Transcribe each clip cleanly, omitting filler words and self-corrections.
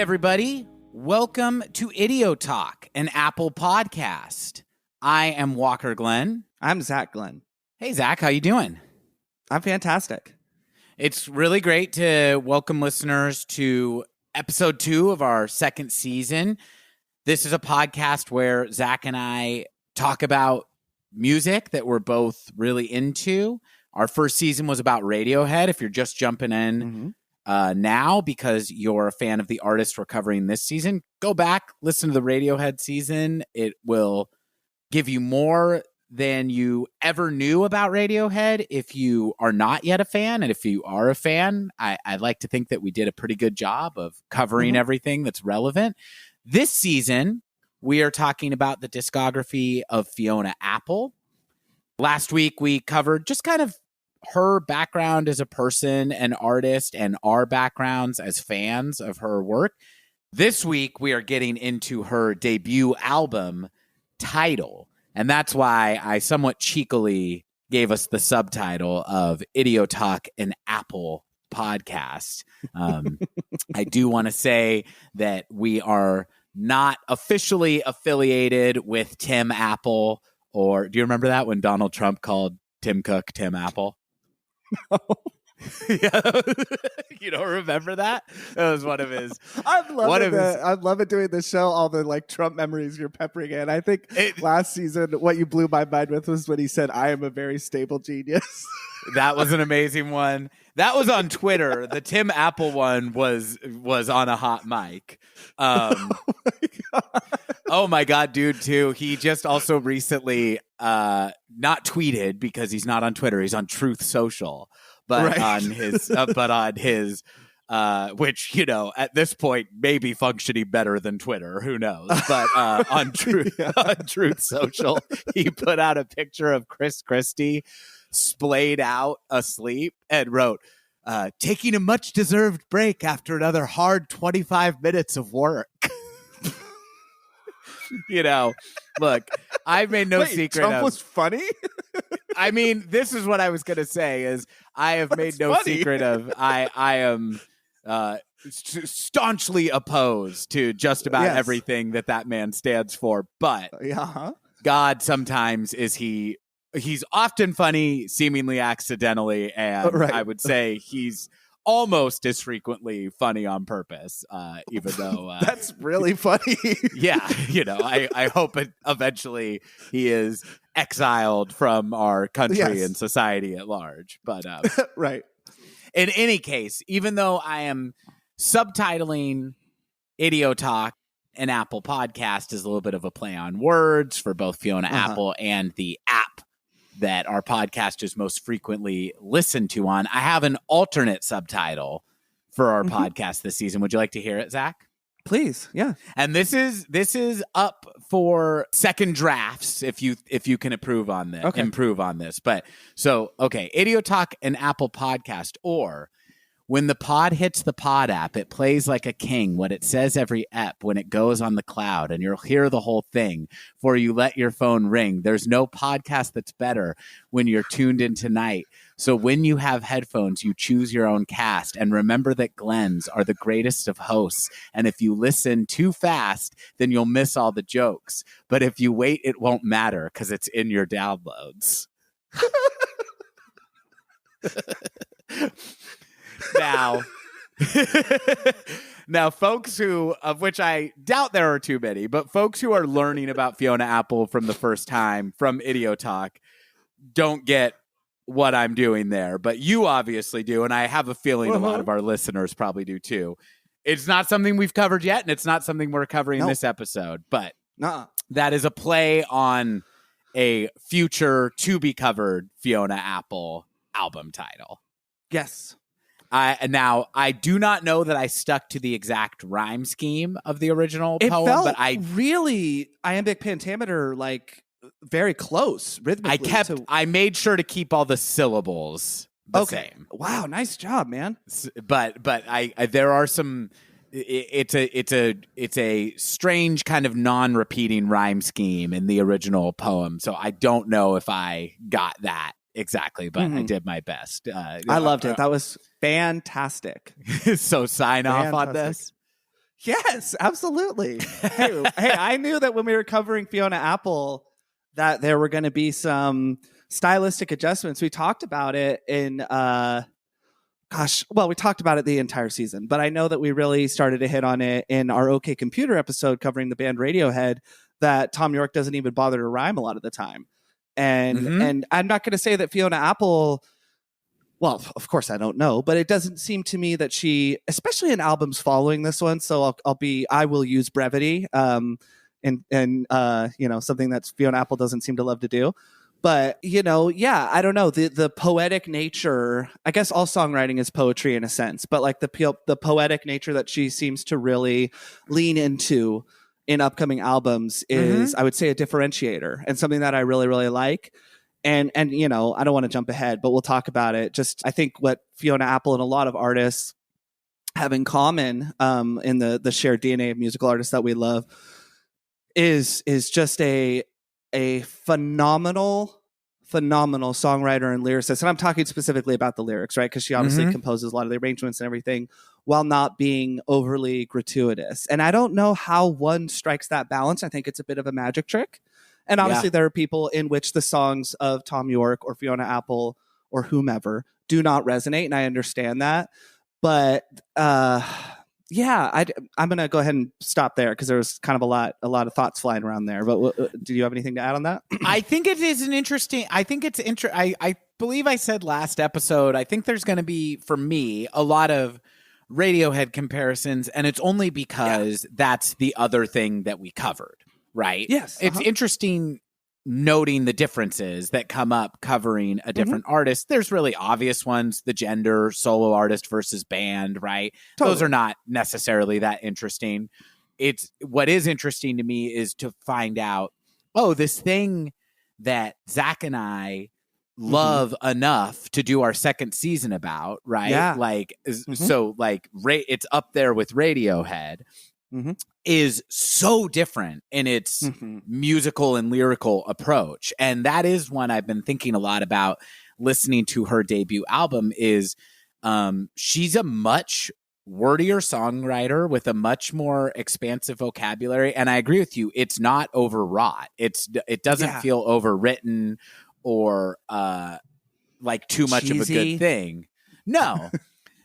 everybody. Welcome to Idio Talk, an Apple podcast. I am Walker Glenn. I'm Zach Glenn. Hey, Zach, how you doing? I'm fantastic. It's really great to welcome listeners to episode 2 of our second season. This is a podcast where Zach and I talk about music that we're both really into. Our first season was about Radiohead. If you're just jumping in now because you're a fan of the artist we're covering this season, go back, listen to the Radiohead season. It will give you more than you ever knew about Radiohead if you are not yet a fan. And if you are a fan, I'd like to think that we did a pretty good job of covering everything that's relevant. This season, we are talking about the discography of Fiona Apple. Last week, we covered just kind of her background as a person and artist and our backgrounds as fans of her work. This week, we are getting into her debut album, Tidal. And that's why I somewhat cheekily gave us the subtitle of Idio Talk, an Apple podcast. I do want to say that we are not officially affiliated with Tim Apple. Or do you remember that when Donald Trump called Tim Cook Tim Apple? No. Yeah. You don't remember that? That was one of his. I love it doing the show, all the like Trump memories you're peppering in. I think last season, what you blew my mind with was when he said, "I am a very stable genius." That was an amazing one. That was on Twitter. The Tim Apple one was on a hot mic. Oh my God, dude, too. He just also recently not tweeted because he's not on Twitter. He's on Truth Social. But on his, which, you know, at this point may be functioning better than Twitter. Who knows? But on Truth Social, he put out a picture of Chris Christie splayed out asleep and wrote, taking a much deserved break after another hard 25 minutes of work. You know, look, I've made no secret Trump of... was funny? I mean, this is what I was going to say is I have made no secret of I am staunchly opposed to just about everything that man stands for. But God sometimes he's often funny, seemingly accidentally. And I would say he's almost as frequently funny on purpose, even though that's really funny. Yeah, you know, I hope eventually he is exiled from our country and society at large. But right. In any case, even though I am subtitling Idio Talk, an Apple podcast is a little bit of a play on words for both Fiona Apple and the app that our podcast is most frequently listened to on. I have an alternate subtitle for our podcast this season. Would you like to hear it, Zach? Please, yeah. And this is up for second drafts if you can improve on this. But so Idio Talk, an Apple podcast, or when the pod hits the pod app, it plays like a king what it says every ep when it goes on the cloud, and you'll hear the whole thing before you let your phone ring. There's no podcast that's better when you're tuned in tonight. So when you have headphones, you choose your own cast, and remember that Glens are the greatest of hosts. And if you listen too fast, then you'll miss all the jokes. But if you wait, it won't matter because it's in your downloads. Now, folks of which I doubt there are too many, but folks who are learning about Fiona Apple from the first time from Idio Talk don't get what I'm doing there, but you obviously do, and I have a feeling a lot of our listeners probably do too. It's not something we've covered yet, and it's not something we're covering this episode, but that is a play on a future to-be covered Fiona Apple album title. Yes. I do not know that I stuck to the exact rhyme scheme of the original poem, felt but I really iambic pentameter, like very close rhythmically. I made sure to keep all the syllables the same. Wow, nice job, man. But I there are some. It's a strange kind of non-repeating rhyme scheme in the original poem, so I don't know if I got that exactly, but I did my best. I loved it. That was fantastic. So sign off on this. Yes, absolutely. Hey, I knew that when we were covering Fiona Apple that there were going to be some stylistic adjustments. We talked about it in we talked about it the entire season, but I know that we really started to hit on it in our OK Computer episode covering the band Radiohead, that Tom York doesn't even bother to rhyme a lot of the time. And I'm not going to say that Fiona Apple, well, of course I don't know, but it doesn't seem to me that she, especially in albums following this one, so I will use brevity, and something that Fiona Apple doesn't seem to love to do. But, I don't know, the poetic nature, I guess all songwriting is poetry in a sense, but like the poetic nature that she seems to really lean into in upcoming albums is, I would say, a differentiator and something that I really, really like. And I don't want to jump ahead, but we'll talk about it. Just, I think what Fiona Apple and a lot of artists have in common, in the shared DNA of musical artists that we love, is just a phenomenal songwriter and lyricist. And I'm talking specifically about the lyrics, right? Because she obviously composes a lot of the arrangements and everything while not being overly gratuitous. And I don't know how one strikes that balance. I think it's a bit of a magic trick. And obviously there are people in which the songs of Tom York or Fiona Apple or whomever do not resonate. And I understand that. But I'm going to go ahead and stop there because there was kind of a lot of thoughts flying around there. But do you have anything to add on that? I think it is I believe I said last episode, I think there's going to be, for me, a lot of Radiohead comparisons, and it's only because that's the other thing that we covered, right? Yes. It's interesting noting the differences that come up covering a different artist. There's really obvious ones, the gender, solo artist versus band, right? Totally. Those are not necessarily that interesting. What is interesting to me is to find out, this thing that Zach and I love enough to do our second season about, right? Yeah. So it's up there with Radiohead. Is so different in its musical and lyrical approach. And that is one I've been thinking a lot about listening to her debut album is she's a much wordier songwriter with a much more expansive vocabulary. And I agree with you. It's not overwrought. It doesn't feel overwritten or like too much cheesy. Of a good thing. No.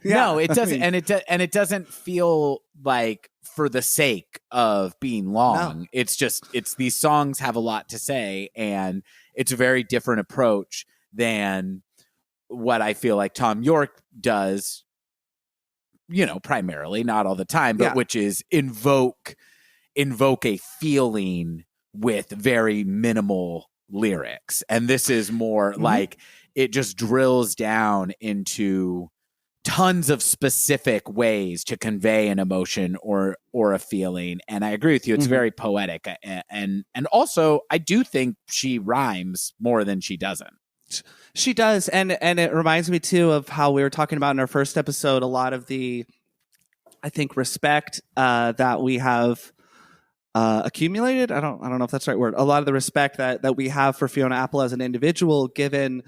No, it doesn't. It doesn't feel like for the sake of being long. No. It's these songs have a lot to say, and it's a very different approach than what I feel like Tom York does, primarily, not all the time, but which is invoke a feeling with very minimal lyrics. And this is more like it just drills down into tons of specific ways to convey an emotion or a feeling. And I agree with you. It's very poetic. And also I do think she rhymes more than she doesn't. She does. And it reminds me too of how we were talking about in our first episode, a lot of the, I think, respect that we have accumulated. I don't know if that's the right word. A lot of the respect that we have for Fiona Apple as an individual, given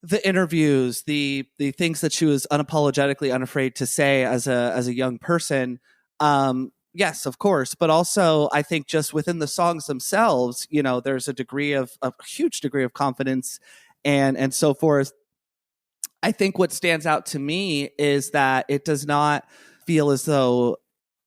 the interviews, the things that she was unapologetically unafraid to say as a young person. Yes, of course. But also I think just within the songs themselves, there's a huge degree of confidence and so forth. I think what stands out to me is that it does not feel as though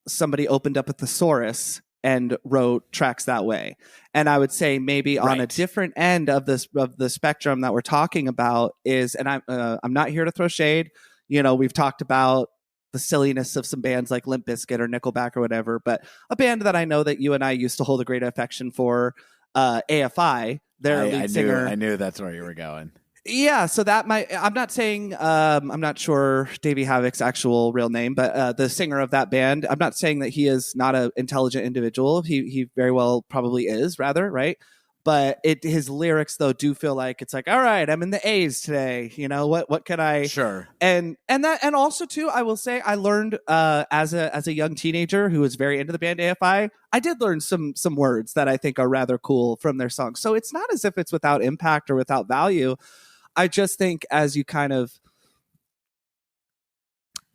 somebody opened up a thesaurus and wrote tracks that way. And I would say maybe on a different end of the spectrum that we're talking about is, and I'm not here to throw shade. We've talked about the silliness of some bands like Limp Bizkit or Nickelback or whatever, but a band that I know that you and I used to hold a great affection for, AFI, their lead singer. I knew that's where you were going. Yeah, so that I'm not saying, I'm not sure Davey Havok's actual real name, but the singer of that band, I'm not saying that he is not an intelligent individual. He very well probably is, rather, right? But his lyrics, though, do feel like it's like, all right, I'm in the A's today. What can I? Sure. And also, too, I will say I learned as a young teenager who was very into the band AFI, I did learn some words that I think are rather cool from their songs. So it's not as if it's without impact or without value. I just think as you kind of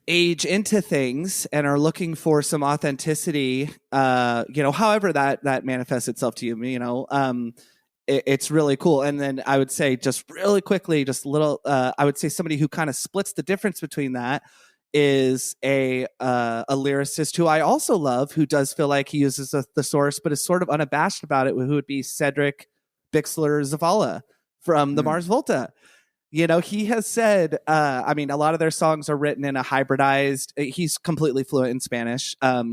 age into things and are looking for some authenticity, however that manifests itself to you, it's really cool. And then I would say, just really quickly, just a little, I would say somebody who kind of splits the difference between that is a lyricist who I also love, who does feel like he uses the thesaurus, but is sort of unabashed about it, who would be Cedric Bixler Zavala from the Mars Volta. He has said, a lot of their songs are written in a hybridized, he's completely fluent in Spanish. But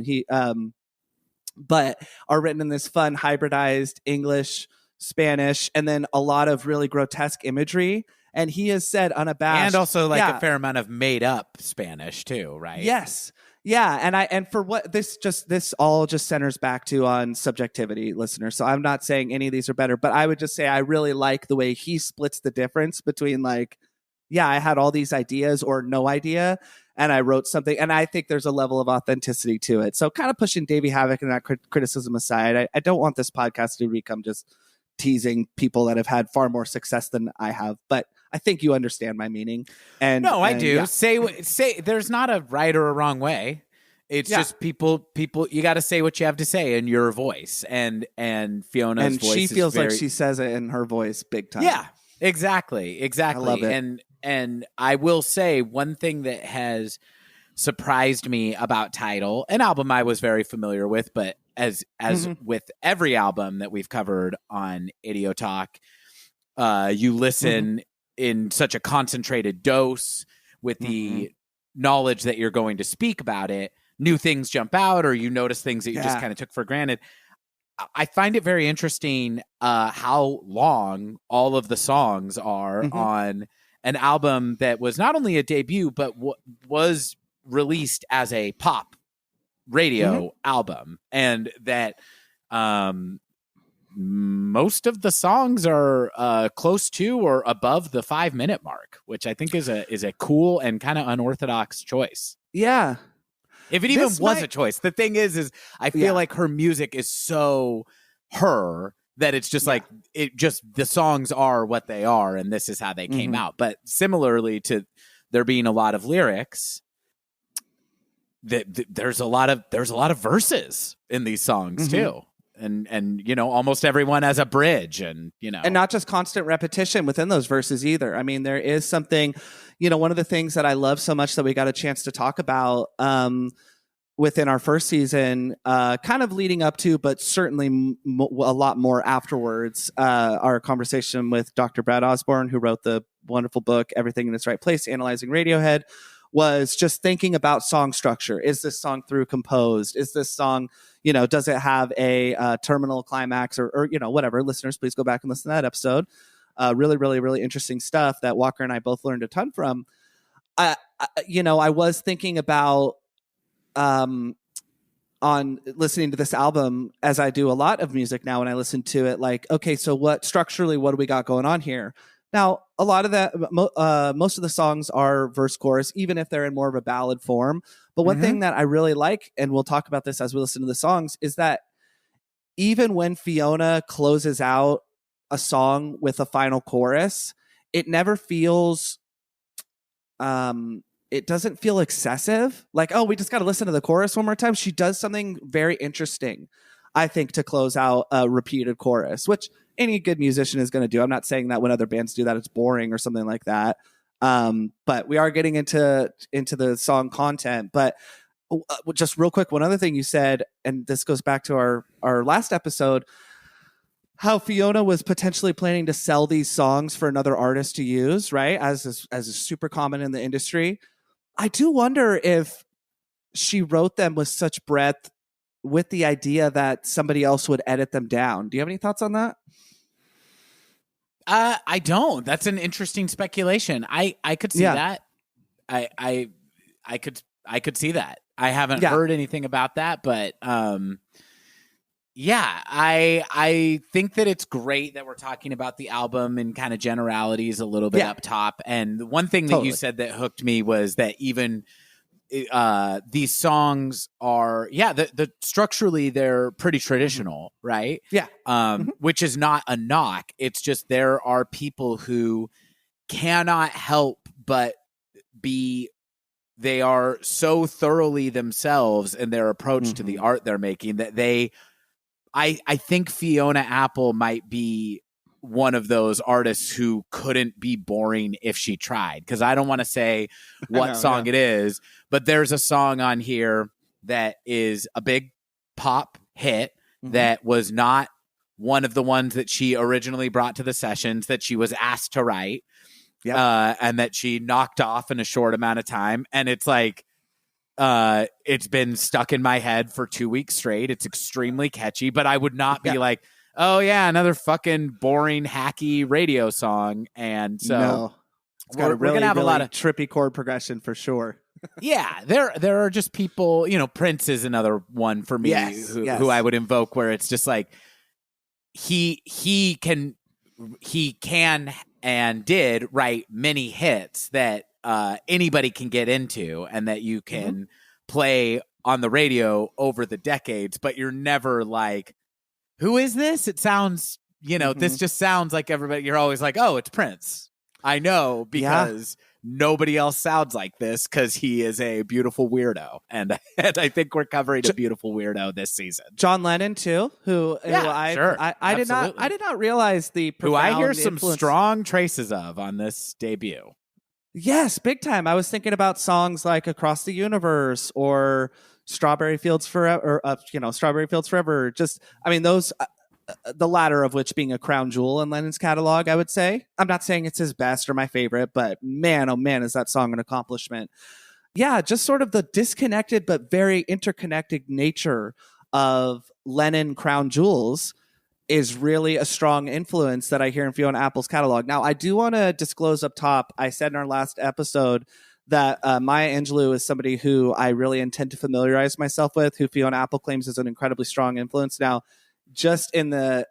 are written in this fun hybridized English, Spanish, and then a lot of really grotesque imagery. And he has said unabashed, and also a fair amount of made up Spanish too, right? Yes. Yeah. And for what this all just centers back to on subjectivity, listeners. So I'm not saying any of these are better, but I would just say I really like the way he splits the difference between I had all these ideas or no idea, and I wrote something, and I think there's a level of authenticity to it. So kind of pushing Davey Havoc and that criticism aside, I don't want this podcast to become just teasing people that have had far more success than I have, but I think you understand my meaning. And no, I do. Yeah. Say there's not a right or a wrong way. It's just people. You got to say what you have to say in your voice, and Fiona's voice. She feels like she says it in her voice, big time. Yeah, exactly. I love it. And I will say one thing that has surprised me about Tidal, an album I was very familiar with, but as with every album that we've covered on Idio Talk, you listen in such a concentrated dose with the knowledge that you're going to speak about it. New things jump out, or you notice things that you just kind of took for granted. I find it very interesting how long all of the songs are on an album that was not only a debut, but was released as a pop radio album, and that most of the songs are close to or above the 5-minute mark, which I think is a cool and kind of unorthodox choice. Yeah. If it even was a choice. The thing is I feel like her music is so her that it's just the songs are what they are, and this is how they came out. But similarly to there being a lot of lyrics, there's a lot of verses in these songs too. And almost everyone has a bridge, and not just constant repetition within those verses either. I mean, there is something, one of the things that I love so much that we got a chance to talk about within our first season, kind of leading up to, but certainly a lot more afterwards, our conversation with Dr. Brad Osborne, who wrote the wonderful book, Everything in Its Right Place, Analyzing Radiohead, was just thinking about song structure. Is this song through composed? Is this song, does it have a terminal climax or whatever? Listeners, please go back and listen to that episode. Really, really, really interesting stuff that Walker and I both learned a ton from. I was thinking about on listening to this album, as I do a lot of music now when I listen to it, okay, so what do we got going on here? Now, a lot of that, most of the songs are verse chorus, even if they're in more of a ballad form. But one thing that I really like, and we'll talk about this as we listen to the songs, is that even when Fiona closes out a song with a final chorus, it never feels, it doesn't feel excessive. We just got to listen to the chorus one more time. She does something very interesting, I think, to close out a repeated chorus, which any good musician is going to do. I'm not saying that when other bands do that, it's boring or something like that. But we are getting into the song content. But just real quick, one other thing you said, and this goes back to our last episode, how Fiona was potentially planning to sell these songs for another artist to use, right? As is super common in the industry. I do wonder if she wrote them with such breadth with the idea that somebody else would edit them down. Do you have any thoughts on that? I don't. That's an interesting speculation. I could see that. I could see that. I haven't heard anything about that, but I think that it's great that we're talking about the album and kind of generalities a little bit up top. And the one thing that you said that hooked me was that even these songs are the structurally they're pretty traditional, right? Which is not a knock. It's just there are people who cannot help but be they are so thoroughly themselves in their approach to the art they're making that I think Fiona Apple might be one of those artists who couldn't be boring if she tried. Because I don't want to say what song it is, but there's a song on here that is a big pop hit that was not one of the ones that she originally brought to the sessions that she was asked to write. And that she knocked off in a short amount of time. And it's like, it's been stuck in my head for 2 weeks straight. It's extremely catchy, but I would not be like, oh yeah, another fucking boring, hacky radio song. And so we're going to have a lot of trippy chord progression for sure. Yeah, there are just people, Prince is another one for me who I would invoke, where it's just like, he can and did write many hits that anybody can get into and that you can play on the radio over the decades, but you're never like, who is this? It sounds, this just sounds like everybody. You're always like, oh, it's Prince. I know, because nobody else sounds like this, because he is a beautiful weirdo. And I think we're covering a beautiful weirdo this season. John Lennon too, I did not realize the profound who I hear some influence. Strong traces of on this debut. Yes, big time. I was thinking about songs like Across the Universe or Strawberry Fields Forever, Strawberry Fields Forever. Those, the latter of which being a crown jewel in Lennon's catalog, I would say. I'm not saying it's his best or my favorite, but man, oh man, is that song an accomplishment. Yeah, just sort of the disconnected but very interconnected nature of Lennon crown jewels is really a strong influence that I hear in Fiona Apple's catalog. Now, I do want to disclose up top, I said in our last episode that Maya Angelou is somebody who I really intend to familiarize myself with, who Fiona Apple claims is an incredibly strong influence. Now, just in the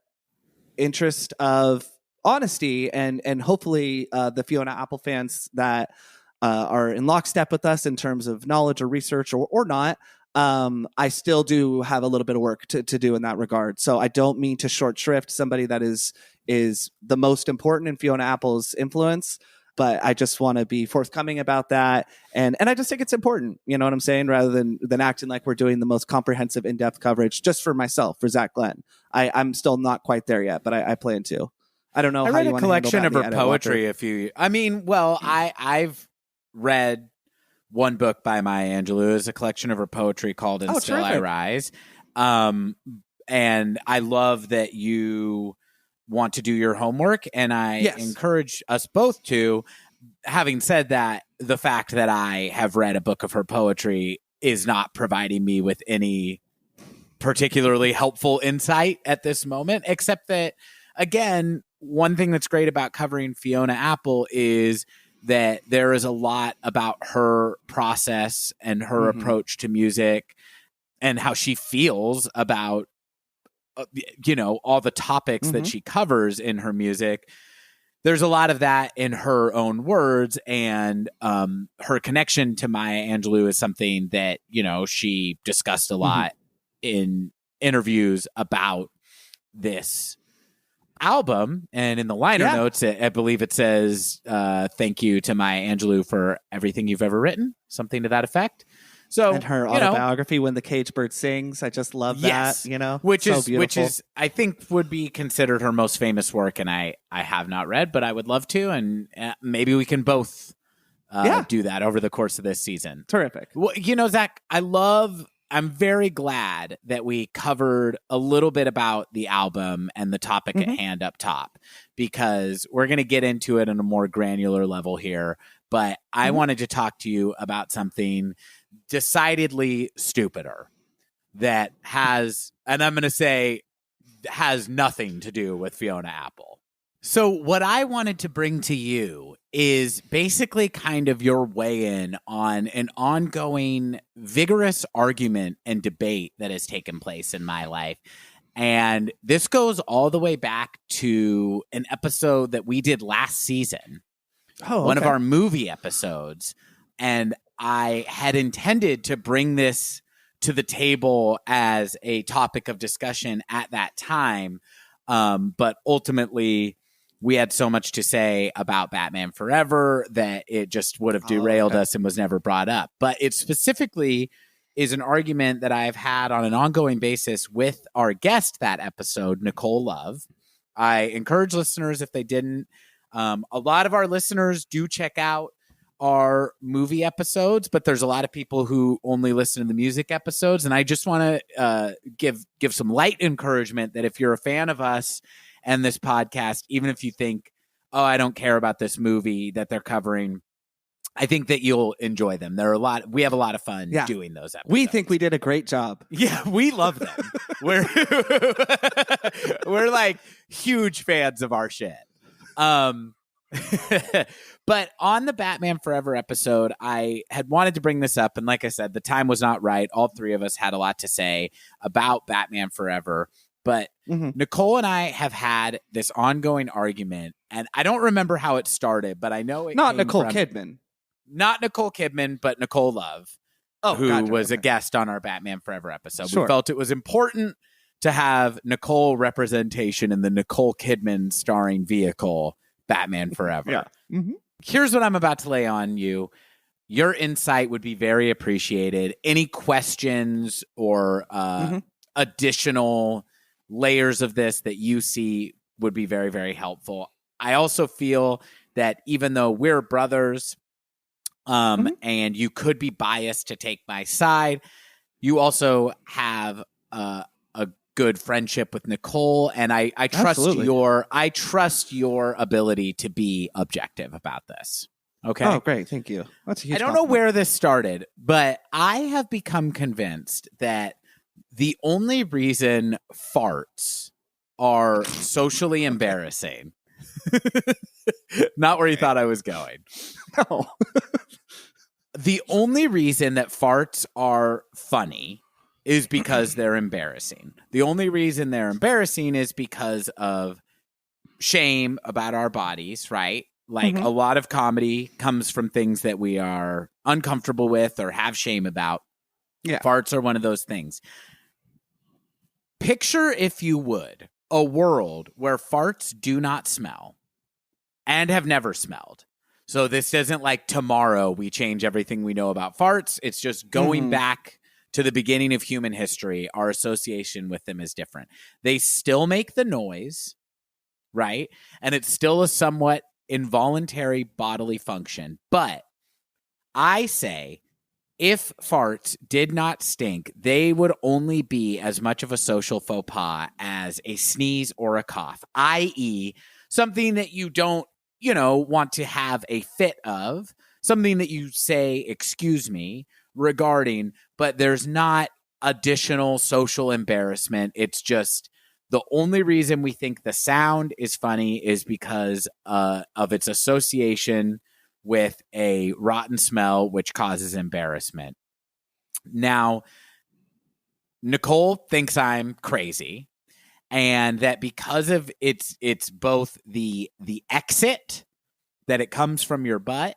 interest of honesty and hopefully the Fiona Apple fans that are in lockstep with us in terms of knowledge or research or not, I still do have a little bit of work to do in that regard. So I don't mean to short shrift somebody that is the most important in Fiona Apple's influence, but I just want to be forthcoming about that. And I just think it's important, you know what I'm saying? Rather than acting like we're doing the most comprehensive in-depth coverage just for myself, for Zach Glenn. I'm still not quite there yet, but I plan to. I don't know. I how read you a collection of her poetry. Walker. I've read one book by Maya Angelou, is a collection of her poetry called "And Still terrific. I Rise," and I love that you want to do your homework, and I encourage us both to. Having said that, the fact that I have read a book of her poetry is not providing me with any particularly helpful insight at this moment, except that, again, one thing that's great about covering Fiona Apple is that there is a lot about her process and her approach to music and how she feels about, all the topics that she covers in her music. There's a lot of that in her own words, and her connection to Maya Angelou is something that, she discussed a lot in interviews about this album. And in the liner notes, I believe it says, thank you to Maya Angelou for everything you've ever written, something to that effect. So, and her autobiography, When the Caged Bird Sings, I just love that, which so is beautiful. Which is I think would be considered her most famous work, and I have not read, but I would love to, and maybe we can both do that over the course of this season. Terrific. Well, Zach, I'm very glad that we covered a little bit about the album and the topic at hand up top, because we're going to get into it on a more granular level here. But I wanted to talk to you about something decidedly stupider that has, and I'm going to say, has nothing to do with Fiona Apple. So what I wanted to bring to you is basically kind of your weigh in on an ongoing vigorous argument and debate that has taken place in my life. And this goes all the way back to an episode that we did last season, one of our movie episodes. And I had intended to bring this to the table as a topic of discussion at that time. But ultimately, we had so much to say about Batman Forever that it just would have derailed us and was never brought up. But it specifically is an argument that I've had on an ongoing basis with our guest that episode, Nicole Love. I encourage listeners, if they didn't, a lot of our listeners do check out our movie episodes, but there's a lot of people who only listen to the music episodes. And I just want to give some light encouragement that if you're a fan of us and this podcast, even if you think, oh, I don't care about this movie that they're covering, I think that you'll enjoy them. We have a lot of fun doing those episodes. We think we did a great job. Yeah, we love them. we're like huge fans of our shit. But on the Batman Forever episode, I had wanted to bring this up. And like I said, the time was not right. All three of us had a lot to say about Batman Forever. But Nicole and I have had this ongoing argument. And I don't remember how it started, but I know it Not Nicole Kidman. Not Nicole Kidman, but Nicole Love, who was a guest on our Batman Forever episode. Sure. We felt it was important to have Nicole representation in the Nicole Kidman starring vehicle Batman Forever. Yeah. Mm-hmm. Here's what I'm about to lay on you. Your insight would be very appreciated. Any questions or additional layers of this that you see would be very, very helpful. I also feel that even though we're brothers, and you could be biased to take my side, you also have a good friendship with Nicole, and I trust your ability to be objective about this. Okay. Oh, great. Thank you. That's a huge I don't know where this started, but I have become convinced that the only reason farts are socially embarrassing. Not where you thought I was going. No. The only reason that farts are funny is because they're embarrassing. The only reason they're embarrassing is because of shame about our bodies, right? Like a lot of comedy comes from things that we are uncomfortable with or have shame about. Yeah. Farts are one of those things. Picture, if you would, a world where farts do not smell and have never smelled. So this isn't like tomorrow we change everything we know about farts. It's just going back to the beginning of human history. Our association with them is different. They still make the noise, right? And it's still a somewhat involuntary bodily function. But I say, if farts did not stink, they would only be as much of a social faux pas as a sneeze or a cough, i.e., something that you don't, want to have a fit of, something that you say, excuse me, regarding, but there's not additional social embarrassment. It's just the only reason we think the sound is funny is because of its association with a rotten smell, which causes embarrassment. Now, Nicole thinks I'm crazy, and that because of it's both the exit that it comes from your butt,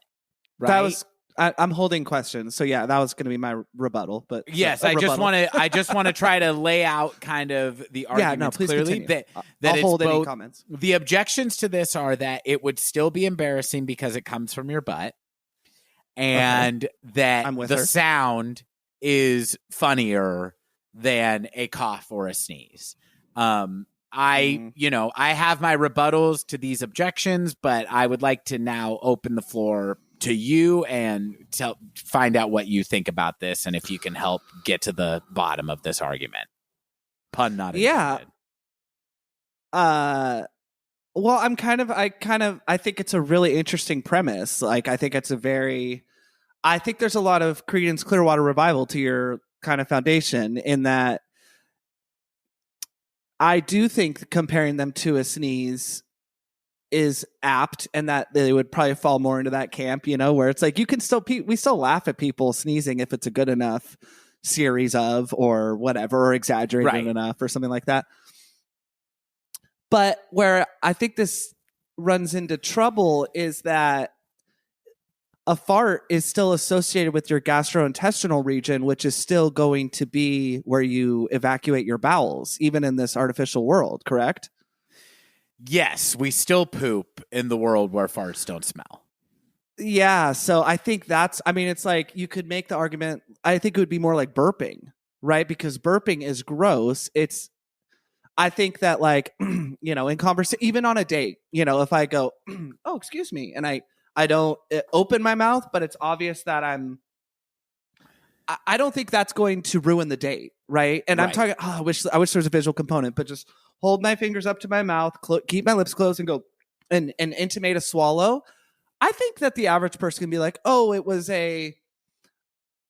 right? That was I'm holding questions, so yeah, that was going to be my rebuttal. But yes, I just want to try to lay out kind of the arguments clearly. Continue. That I'll it's hold both, any comments. The objections to this are that it would still be embarrassing because it comes from your butt, and that the sound is funnier than a cough or a sneeze. I have my rebuttals to these objections, but I would like to now open the floor to you and find out what you think about this, and if you can help get to the bottom of this argument. Pun not intended. Yeah. Well, I think it's a really interesting premise. Like, I think there's a lot of Creedence Clearwater Revival to your kind of foundation, in that I do think comparing them to a sneeze is apt, and that they would probably fall more into that camp, where it's like we still laugh at people sneezing if it's a good enough series of, or whatever, or exaggerated enough or something like that. But where I think this runs into trouble is that a fart is still associated with your gastrointestinal region, which is still going to be where you evacuate your bowels, even in this artificial world, correct? yes, we still poop in the world where farts don't smell. Yeah, so I think it's like you could make the argument. I think it would be more like burping, right? Because burping is gross. I think that like, in conversation, even on a date, if I go, oh, excuse me, and I don't open my mouth, but it's obvious that I don't think that's going to ruin the date, right? And I'm talking, I wish there was a visual component, but just hold my fingers up to my mouth, keep my lips closed, and go and intimate a swallow. I think that the average person can be like, oh, it was you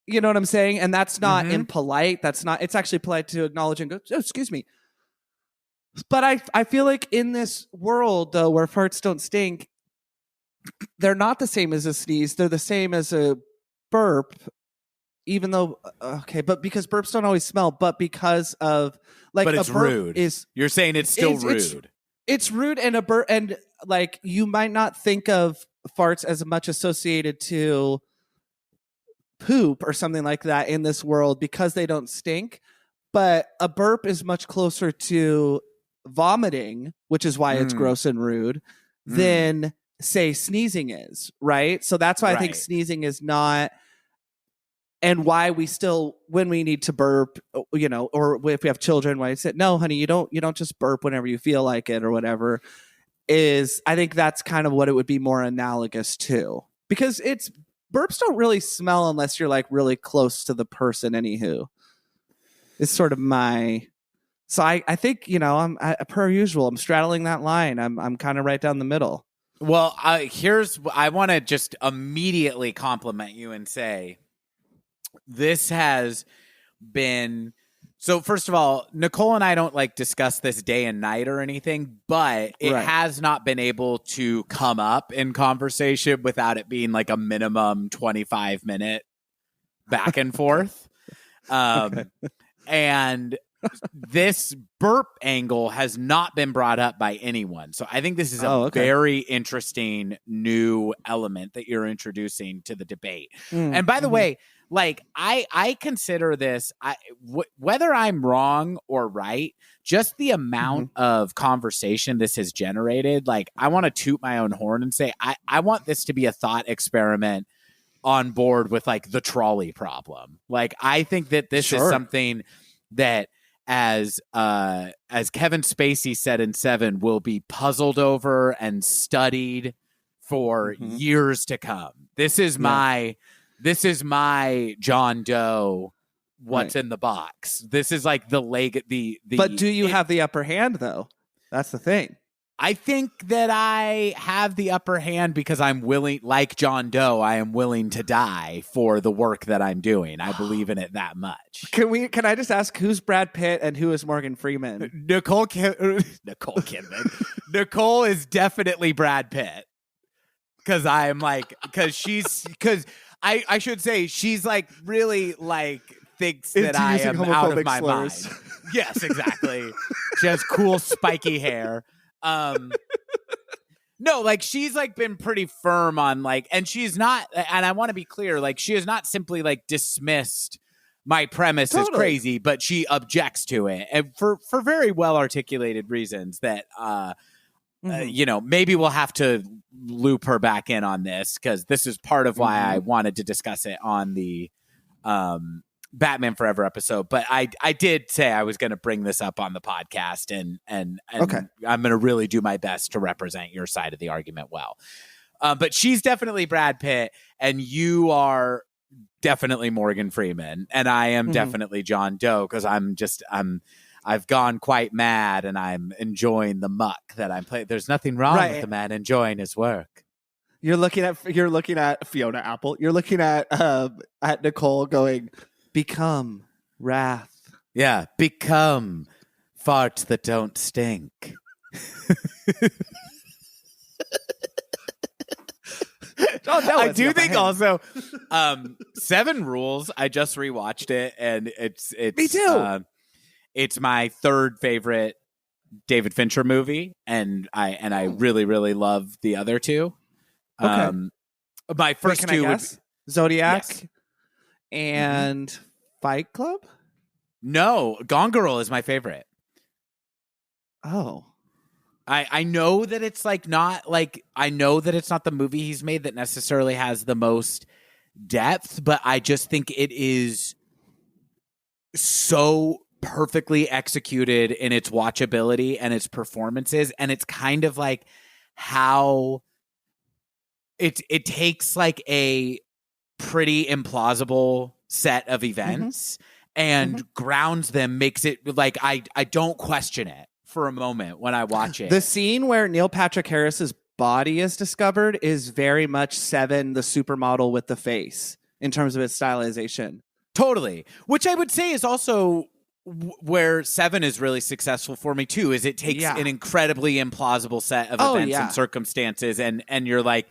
know what I'm saying? And that's not impolite. It's actually polite to acknowledge and go, oh, excuse me. But I feel like in this world, though, where farts don't stink, they're not the same as a sneeze. They're the same as a burp, even though, but because burps don't always smell, but because of, like, but it's a burp rude. You're saying it's still rude. It's rude, and a burp, and like you might not think of farts as much associated to poop or something like that in this world because they don't stink. But a burp is much closer to vomiting, which is why it's gross and rude, than say sneezing is, right? So that's why I think sneezing is not, and why we still, when we need to burp, or if we have children, why I said, no, honey, you don't just burp whenever you feel like it or whatever, is I think that's kind of what it would be more analogous to, because burps don't really smell unless you're like really close to the person. Anywho, it's sort of so I think, I'm per usual, I'm straddling that line. I'm kind of right down the middle. Well, I want to just immediately compliment you and say this has been, so first of all, Nicole and I don't like discuss this day and night or anything, but it has not been able to come up in conversation without it being like a minimum 25-minute back and forth. And this burp angle has not been brought up by anyone. So I think this is a very interesting new element that you're introducing to the debate. And by the way, like I consider this, whether I'm wrong or right, just the amount of conversation this has generated, like I want to toot my own horn and say, I want this to be a thought experiment on board with like the trolley problem. Like I think that this is something that, as Kevin Spacey said in Seven, will be puzzled over and studied for years to come. This is my John Doe. What's in the box? This is like the leg. But do you have the upper hand though? That's the thing. I think that I have the upper hand because I'm willing, like John Doe, I am willing to die for the work that I'm doing. I believe in it that much. Can I just ask, who's Brad Pitt and who is Morgan Freeman? Nicole Kidman. Nicole is definitely Brad Pitt. Because I should say she's like really like thinks that I am out of my mind. Yes, exactly. She has cool spiky hair. No, like she's like been pretty firm on like, and she's not, and I want to be clear, like she has not simply like dismissed my premise as crazy, but she objects to it, and for very well articulated reasons that maybe we'll have to loop her back in on this, because this is part of why I wanted to discuss it on the Batman Forever episode. But I did say I was going to bring this up on the podcast, and I'm going to really do my best to represent your side of the argument well. But she's definitely Brad Pitt, and you are definitely Morgan Freeman, and I am definitely John Doe, because I've gone quite mad, and I'm enjoying the muck that I'm playing. There's nothing wrong with the man enjoying his work. You're looking at Fiona Apple. You're looking at Nicole going, become wrath. Yeah, become farts that don't stink. I do think also Seven Rules. I just rewatched it, and it's me too. It's my third favorite David Fincher movie, and I really, really love the other two. My first two would be Zodiac and Fight Club. No, Gone Girl is my favorite. Oh, I know that it's like not like I know that it's not the movie he's made that necessarily has the most depth, but I just think it is so perfectly executed in its watchability and its performances, and it's kind of like how it takes like a pretty implausible set of events and grounds them, makes it like I don't question it for a moment when I watch it. The scene where Neil Patrick Harris's body is discovered is very much Seven, the supermodel with the face, in terms of its stylization. Totally. Which I would say is also where Seven is really successful for me too, is it takes an incredibly implausible set of events and circumstances, and you're like,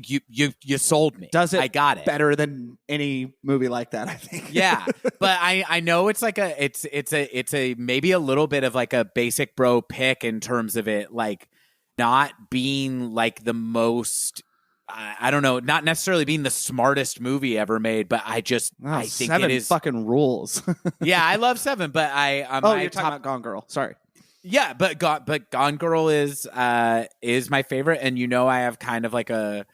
you sold me. Does it? I got it better than any movie like that, I think. Yeah, but I know it's like it's a maybe a little bit of like a basic bro pick in terms of it like not being like the most. I don't know, not necessarily being the smartest movie ever made, but I think Seven it is fucking rules. Yeah, I love Seven, but you're talking about Gone Girl. Sorry. Yeah, but Gone Girl is my favorite, and I have kind of like a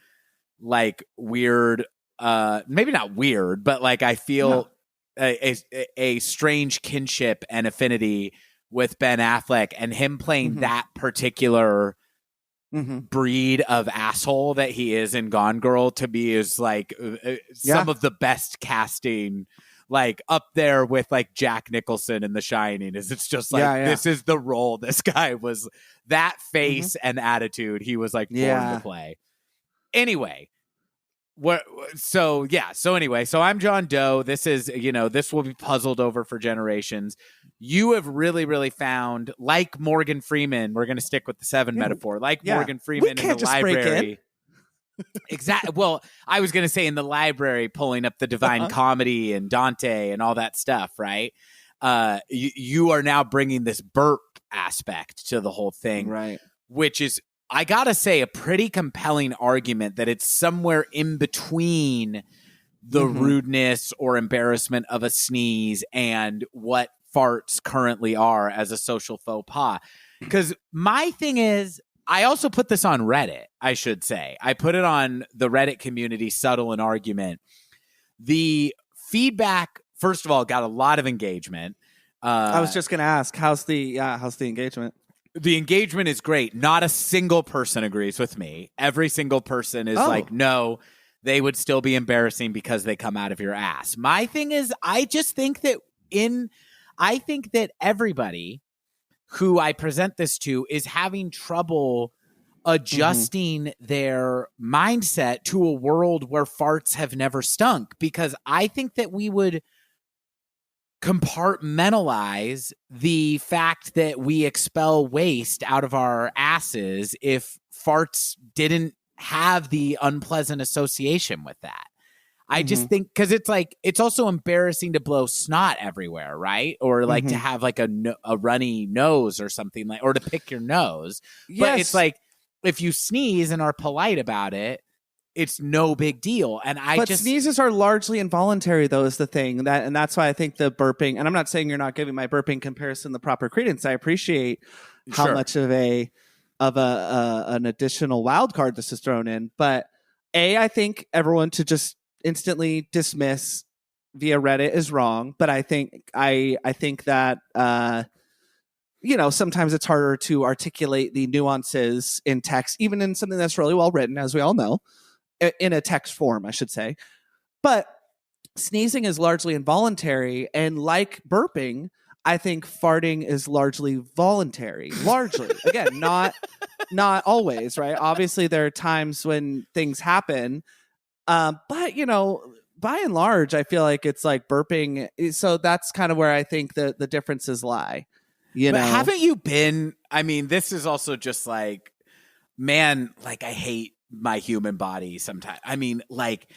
weird, maybe not weird, but like I feel a strange kinship and affinity with Ben Affleck, and him playing that particular breed of asshole that he is in Gone Girl, to me is like some of the best casting. Like up there with like Jack Nicholson in The Shining, it's just like this is the role this guy was, that face and attitude he was like born to play. Anyway, so I'm John Doe. This is this will be puzzled over for generations. You have really, really found, like Morgan Freeman. We're going to stick with the Seven metaphor, like Morgan Freeman in the library. Exactly. Well, I was going to say in the library, pulling up the Divine Comedy and Dante and all that stuff, right? You are now bringing this burp aspect to the whole thing, right? Which is, I got to say, a pretty compelling argument that it's somewhere in between the rudeness or embarrassment of a sneeze and what farts currently are as a social faux pas. Because my thing is, I also put this on Reddit, I should say. I put it on the Reddit community, Subtle an Argument. The feedback, first of all, got a lot of engagement. I was just going to ask, how's the engagement? The engagement is great. Not a single person agrees with me. Every single person is like, no, they would still be embarrassing because they come out of your ass. My thing is, I just think that everybody who I present this to is having trouble adjusting their mindset to a world where farts have never stunk, because I think that we would compartmentalize the fact that we expel waste out of our asses if farts didn't have the unpleasant association with that. I just think, because it's like, it's also embarrassing to blow snot everywhere, right? Or like to have like a runny nose or something, like, or to pick your nose. Yes. But it's like, if you sneeze and are polite about it, it's no big deal. And sneezes are largely involuntary, though, is the thing. And that's why I think the burping, and I'm not saying you're not giving my burping comparison the proper credence. I appreciate how much of an additional wild card this is thrown in. But I think everyone to just instantly dismiss via Reddit is wrong. But I think that sometimes it's harder to articulate the nuances in text, even in something that's really well written, as we all know, in a text form, I should say. But sneezing is largely involuntary, and like burping, I think farting is largely voluntary. Largely, again, not always, right? Obviously, there are times when things happen. But, by and large, I feel like it's like burping. So that's kind of where I think the differences lie. But haven't you been, I mean, this is also just like, man, like I hate my human body sometimes. I mean, like,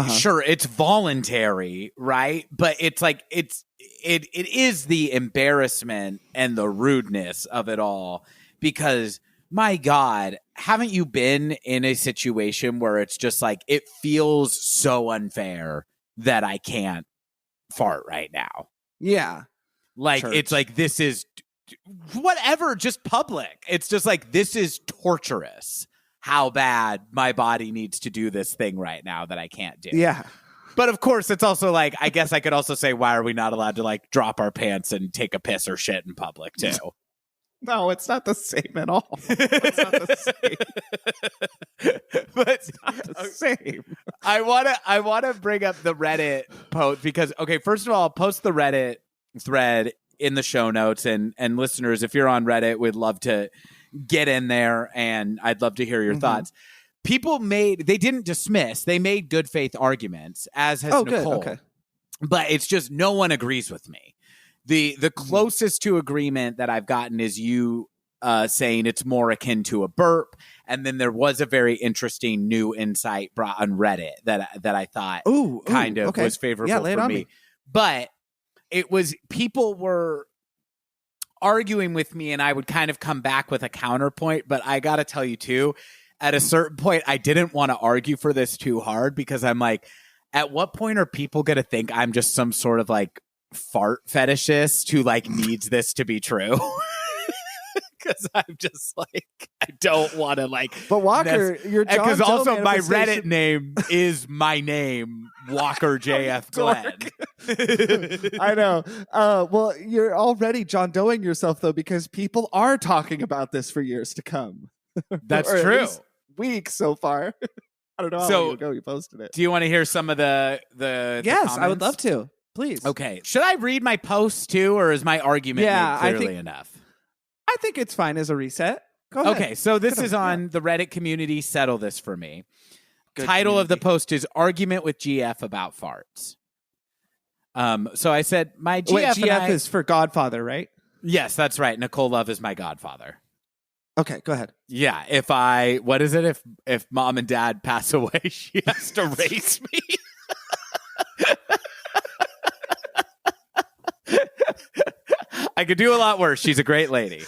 sure, it's voluntary, right? But it's like, it is the embarrassment and the rudeness of it all, because my God, haven't you been in a situation where it's just like, it feels so unfair that I can't fart right now? Yeah. Like, it's like, this is whatever, just public. It's just like, this is torturous how bad my body needs to do this thing right now that I can't do. Yeah. But of course, it's also like, I guess I could also say, why are we not allowed to like drop our pants and take a piss or shit in public too? No, it's not the same at all. It's not the same. But It's not the same. I wanna bring up the Reddit post because, okay, first of all, I'll post the Reddit thread in the show notes, and listeners, if you're on Reddit, we'd love to get in there, and I'd love to hear your thoughts. People they didn't dismiss, they made good faith arguments, as has Nicole. Good. Okay. But it's just no one agrees with me. The closest to agreement that I've gotten is you saying it's more akin to a burp, and then there was a very interesting new insight brought on Reddit that I thought was favorable for me. But it was, people were arguing with me, and I would kind of come back with a counterpoint. But I got to tell you too, at a certain point, I didn't want to argue for this too hard, because I'm like, at what point are people going to think I'm just some sort of like fart fetishist who like needs this to be true? Because I'm just like, I don't want to like. But Walker, your John because Doe also my manifestation- Reddit name is my name, Walker JF Glenn. I know. Well, you're already John Doeing yourself though, because people are talking about this for years to come. That's Or at true. least weeks so far. I don't know how So, long ago you posted it. Do you want to hear some of the Yes, I would comments? love to. Please. Okay. Should I read my posts too, or is my argument made clearly enough? I think it's fine as a reset. Go ahead. Okay, so this is on the Reddit community. Settle this for me. Good Title of the community. post is "Argument with GF about farts." So I said my GF. Wait, and GF I, is for Godfather, right? yes, that's right. Nicole Love is my godfather. Okay, go ahead. Yeah, what is it? If mom and dad pass away, she has to raise me. I could do a lot worse. She's a great lady.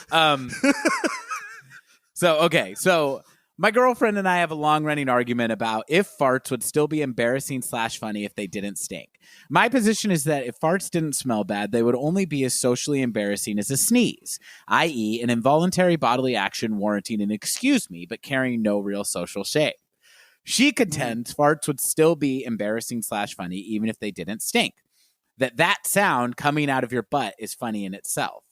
So my girlfriend and I have a long-running argument about if farts would still be embarrassing / funny if they didn't stink. My position is that if farts didn't smell bad, they would only be as socially embarrassing as a sneeze, i.e. an involuntary bodily action warranting an excuse me, but carrying no real social shame. She contends farts would still be embarrassing / funny even if they didn't stink. That sound coming out of your butt is funny in itself.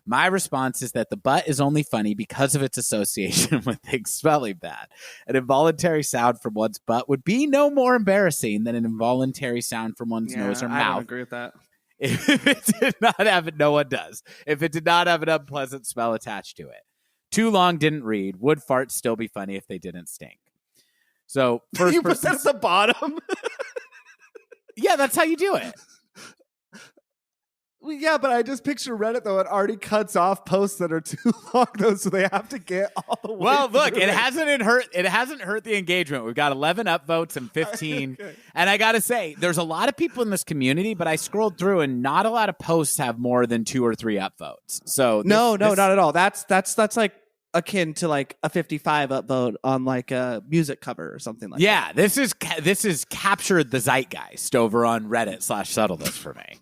My response is that the butt is only funny because of its association with things smelling bad. An involuntary sound from one's butt would be no more embarrassing than an involuntary sound from one's nose or mouth. I don't agree with that. If it did not have it, no one does. If it did not have an unpleasant smell attached to it. Too long didn't read. Would farts still be funny if they didn't stink? So first You put person, that at the bottom? yeah, that's how you do it. Well, yeah, but I just picture Reddit though. It already cuts off posts that are too long though, so they have to get all the way. Well, look, through it hasn't hurt the engagement. We've got 11 upvotes and 15. Okay. And I got to say, there's a lot of people in this community, but I scrolled through and not a lot of posts have more than 2 or 3 upvotes. So No, not at all. That's like akin to like a 55 upvote on like a music cover or something like that. Yeah, this is captured the zeitgeist over on Reddit /subtleness for me.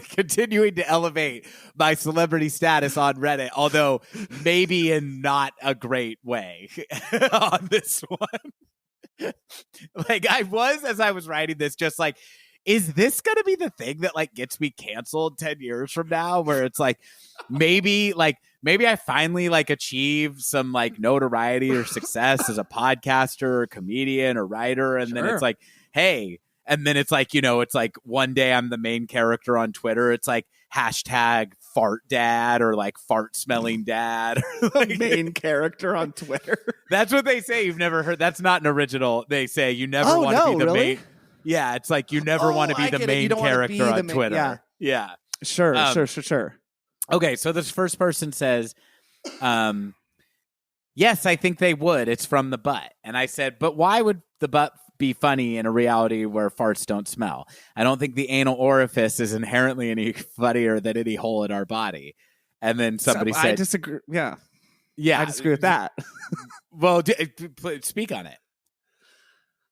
Continuing to elevate my celebrity status on Reddit, although maybe in not a great way on this one. Like I was, as I was writing this, just like, is this going to be the thing that like gets me canceled 10 years from now, where it's like, maybe I finally like achieve some like notoriety or success as a podcaster or comedian or writer. And then it's like, hey, and then it's like, it's like one day I'm the main character on Twitter. It's like hashtag fart dad or like fart smelling dad. Like, main character on Twitter. That's what they say. You've never heard. That's not an original. They say you never want to be the main. Yeah, it's like you never want to be the main character on Twitter. Yeah. Sure. Okay, so this first person says, yes, I think they would. It's from the butt. And I said, but why would the butt be funny in a reality where farts don't smell? I don't think the anal orifice is inherently any funnier than any hole in our body. And then somebody said, I disagree. Yeah, I disagree with that. Well, speak on it.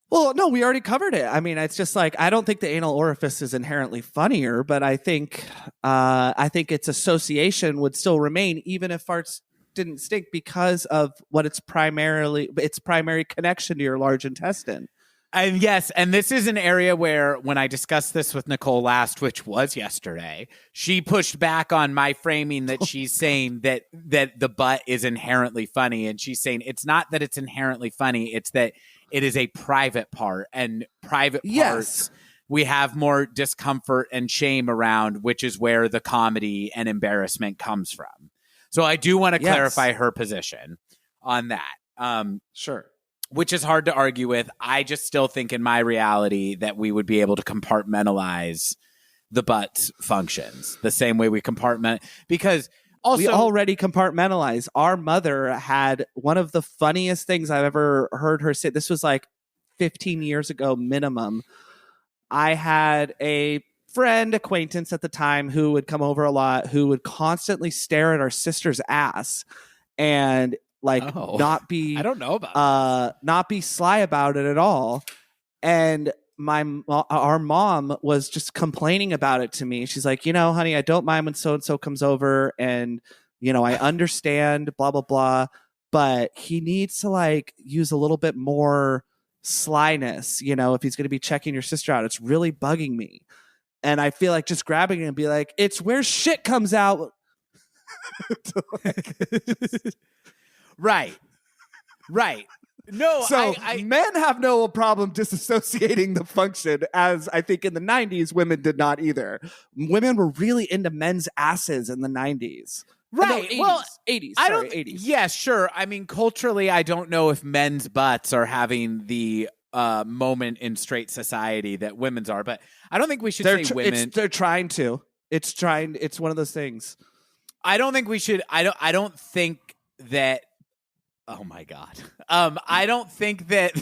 Well, no, we already covered it. I mean, it's just like I don't think the anal orifice is inherently funnier, but I think its association would still remain even if farts didn't stink because of what its primary connection to your large intestine. And yes, and this is an area where when I discussed this with Nicole last, which was yesterday, she pushed back on my framing that she's saying that the butt is inherently funny. And she's saying it's not that it's inherently funny, it's that it is a private part, and private parts we have more discomfort and shame around, which is where the comedy and embarrassment comes from. So I do want to clarify her position on that. Sure. Which is hard to argue with. I just still think in my reality that we would be able to compartmentalize the butt functions the same way we because also we already compartmentalize. Our mother had one of the funniest things I've ever heard her say. This was like 15 years ago minimum. I had a acquaintance at the time who would come over a lot, who would constantly stare at our sister's ass and not be, I don't know about not be sly about it at all. And our mom was just complaining about it to me. She's like, honey, I don't mind when so-and-so comes over and, I understand blah, blah, blah, but he needs to use a little bit more slyness, if he's going to be checking your sister out. It's really bugging me. And I feel like just grabbing it and be like, it's where shit comes out. Right. No, so men have no problem disassociating the function, as I think in the 90s, women did not either. Women were really into men's asses in the 90s. Right. No, 80s. 80s. Yeah, sure. I mean, culturally, I don't know if men's butts are having the moment in straight society that women's are, but I don't think we should say women. They're trying to. It's one of those things. I don't think we should. I don't think that. Oh my God. I don't think that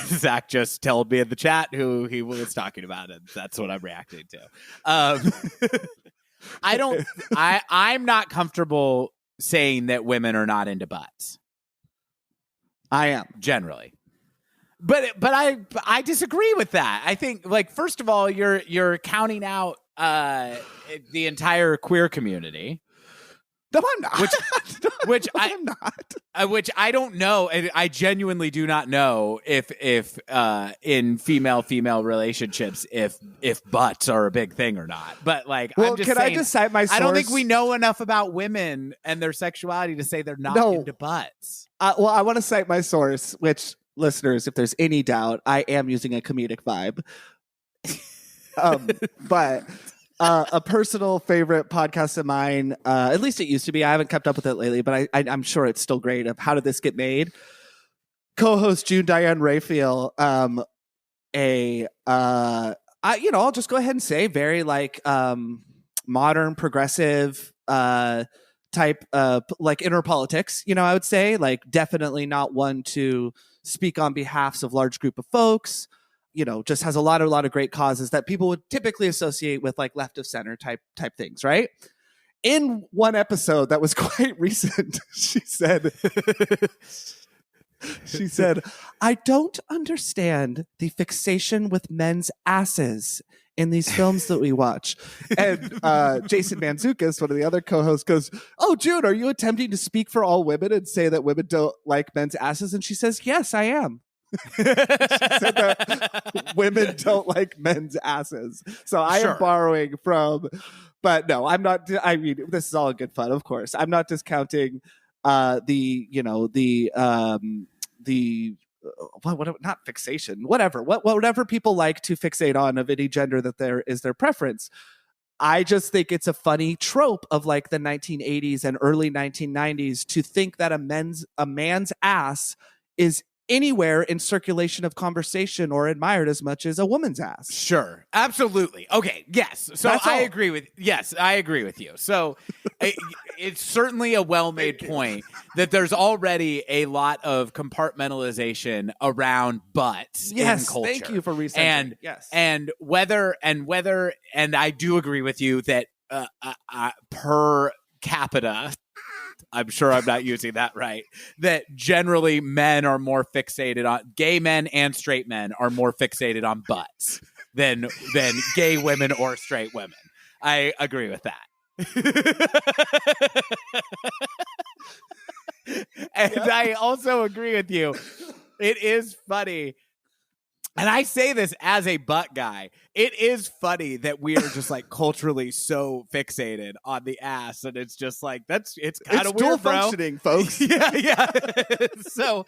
Zach just told me in the chat who he was talking about, and that's what I'm reacting to. I'm not comfortable saying that women are not into butts. I am generally. But I disagree with that. I think first of all, you're counting out the entire queer community. No, I'm not. I'm not. Which I don't know. I genuinely do not know if in female relationships if butts are a big thing or not. But I'm just saying, I just cite my source? I don't think we know enough about women and their sexuality to say they're not into butts. Well, I want to cite my source, which listeners, if there's any doubt, I am using a comedic vibe. But a personal favorite podcast of mine, at least it used to be. I haven't kept up with it lately, but I'm sure it's still great. Of How Did This Get Made? Co-host June Diane Raphael, I'll just go ahead and say very modern progressive type inner politics. I would say definitely not one to speak on behalf of large group of folks. Just has a lot of great causes that people would typically associate with left of center type things, right? In one episode that was quite recent, she said, I don't understand the fixation with men's asses in these films that we watch. And Jason Mantzoukas, one of the other co-hosts, goes, oh, June, are you attempting to speak for all women and say that women don't like men's asses? And she says, yes, I am. She said that women don't like men's asses. So I am borrowing from, but no, I'm not. I mean, this is all good fun, of course. I'm not discounting not fixation, whatever people like to fixate on of any gender that there is their preference. I just think it's a funny trope of the 1980s and early 1990s to think that a man's ass is anywhere in circulation of conversation or admired as much as a woman's ass. Sure. Absolutely. Okay. Yes. So I agree with you. So it's certainly a well-made point that there's already a lot of compartmentalization around butts in culture. Thank you for researching. And whether I do agree with you that per capita I'm sure I'm not using that right, that generally men are more fixated on, gay men and straight men are more fixated on butts than gay women or straight women. I agree with that. And I also agree with you. It is funny. And I say this as a butt guy. It is funny that we are just like culturally so fixated on the ass, and it's just like it's kind of weird, dual bro. functioning, folks. yeah. So,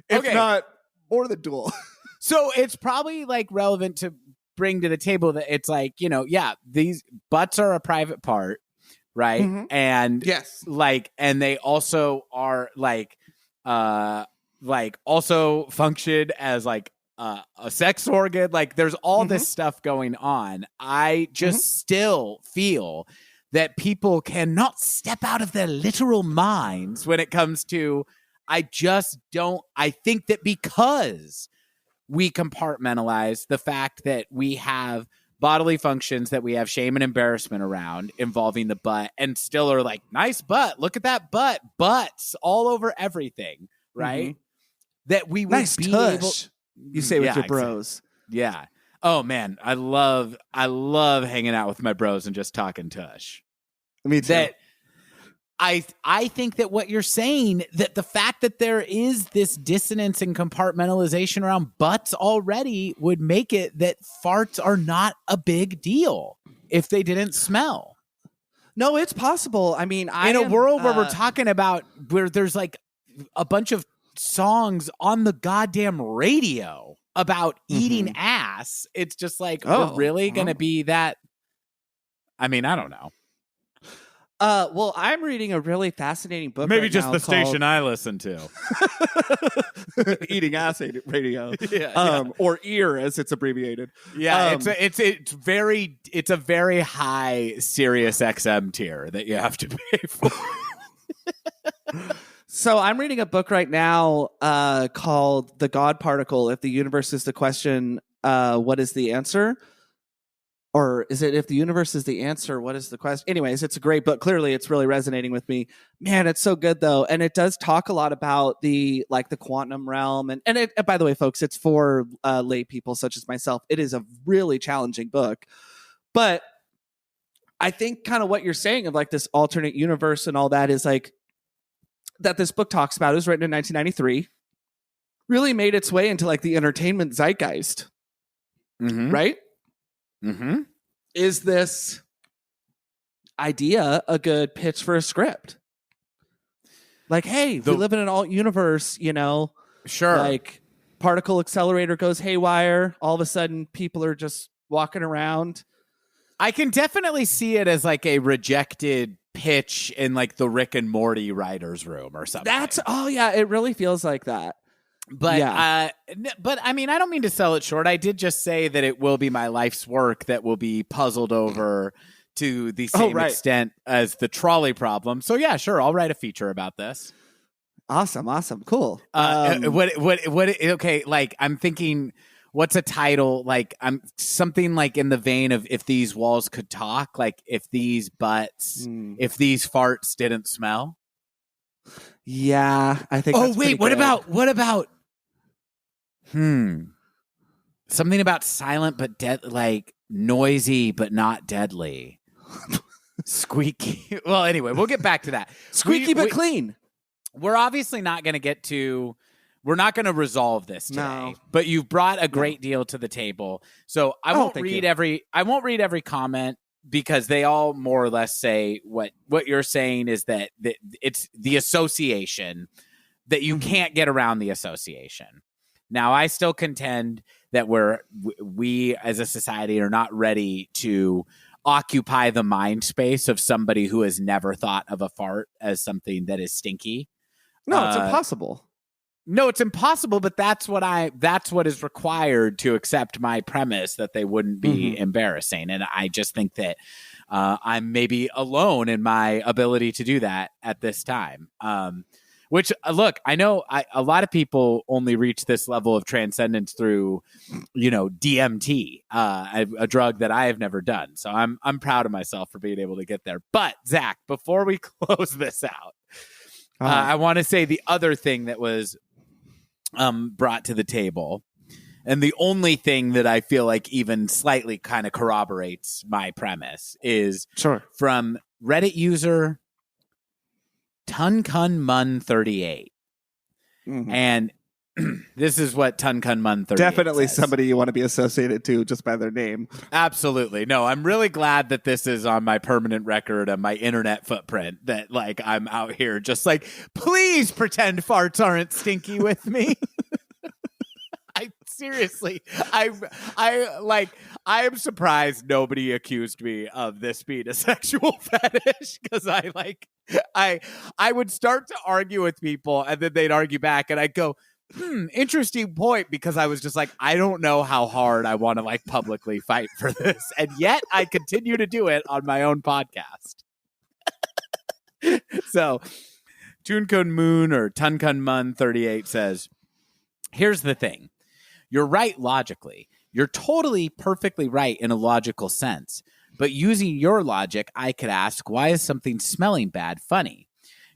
If okay. not more than dual. So it's probably like relevant to bring to the table that it's like, these butts are a private part, right? Mm-hmm. And Yes, and they also are also function as like a sex organ. Like there's all this stuff going on. I just still feel that people cannot step out of their literal minds when it comes to, I think that because we compartmentalize the fact that we have bodily functions that we have shame and embarrassment around involving the butt, and still are like, nice butt, look at that butt, butts all over everything, right? That we would Nice be tush. able, You say with your bros. Yeah. Oh man, I love hanging out with my bros and just talking tush. Me too. That I think that what you're saying, that the fact that there is this dissonance and compartmentalization around butts already would make it that farts are not a big deal if they didn't smell. No, it's possible. I mean, in a world where we're talking about where there's like a bunch of songs on the goddamn radio about eating ass, it's just like, we're really going to be that? I mean, I don't know. Well, I'm reading a really fascinating book. Maybe right just now the called station I listen to. Eating Ass Radio, Yeah. or EAR as it's abbreviated. Yeah, it's a very high Sirius XM tier that you have to pay for. So I'm reading a book right now called The God Particle. If the universe is the question, what is the answer? Or is it if the universe is the answer, what is the question? Anyways, it's a great book. Clearly, it's really resonating with me. Man, it's so good, though. And it does talk a lot about the quantum realm. And it, by the way, folks, it's for lay people such as myself. It is a really challenging book. But I think kind of what you're saying of like this alternate universe and all that is like that this book talks about. It was written in 1993. Really made its way into like the entertainment zeitgeist. Right? Mm-hmm. Is this idea a good pitch for a script? Like, hey, we live in an alt universe, Sure. Like, particle accelerator goes haywire. All of a sudden, people are just walking around. I can definitely see it as like a rejected pitch in like the Rick and Morty writer's room or something. It really feels like that. But but I mean, I don't mean to sell it short. I did just say that it will be my life's work that will be puzzled over to the same extent as the trolley problem. So yeah, sure, I'll write a feature about this. Awesome, cool. Okay, like I'm thinking, what's a title? Like I'm something like in the vein of If These Walls Could Talk, like if these butts, if these farts didn't smell. Yeah, I think. Oh wait, what about something about silent but dead, like noisy but not deadly. Squeaky. Well, anyway, we'll get back to that. Squeaky but clean. We're obviously not going to get to. We're not going to resolve this today. But you've brought a great deal to the table. So I won't read every comment, because they all more or less say what you're saying is that it's the association, that you can't get around the association. Now, I still contend that we as a society are not ready to occupy the mind space of somebody who has never thought of a fart as something that is stinky. No, it's impossible. No, it's impossible, but that's what is required to accept my premise that they wouldn't be embarrassing. And I just think that I'm maybe alone in my ability to do that at this time. Which, look, I know a lot of people only reach this level of transcendence through, DMT, a drug that I have never done. So I'm proud of myself for being able to get there. But Zach, before we close this out, I want to say the other thing that was brought to the table, and the only thing that I feel like even slightly kind of corroborates my premise, is from Reddit user Tunkun38. And this is what Tunkun38 definitely says. Somebody you want to be associated to just by their name. Absolutely. No, I'm really glad that this is on my permanent record and my internet footprint, that like I'm out here just like, please pretend farts aren't stinky with me. Seriously, I am surprised nobody accused me of this being a sexual fetish, because I would start to argue with people and then they'd argue back and I'd go, interesting point, because I was just like, I don't know how hard I want to like publicly fight for this, and yet I continue to do it on my own podcast. So Tunkun Moon or Tunkun Mun 38 says, here's the thing. You're right logically. You're totally perfectly right in a logical sense. But using your logic, I could ask, why is something smelling bad funny?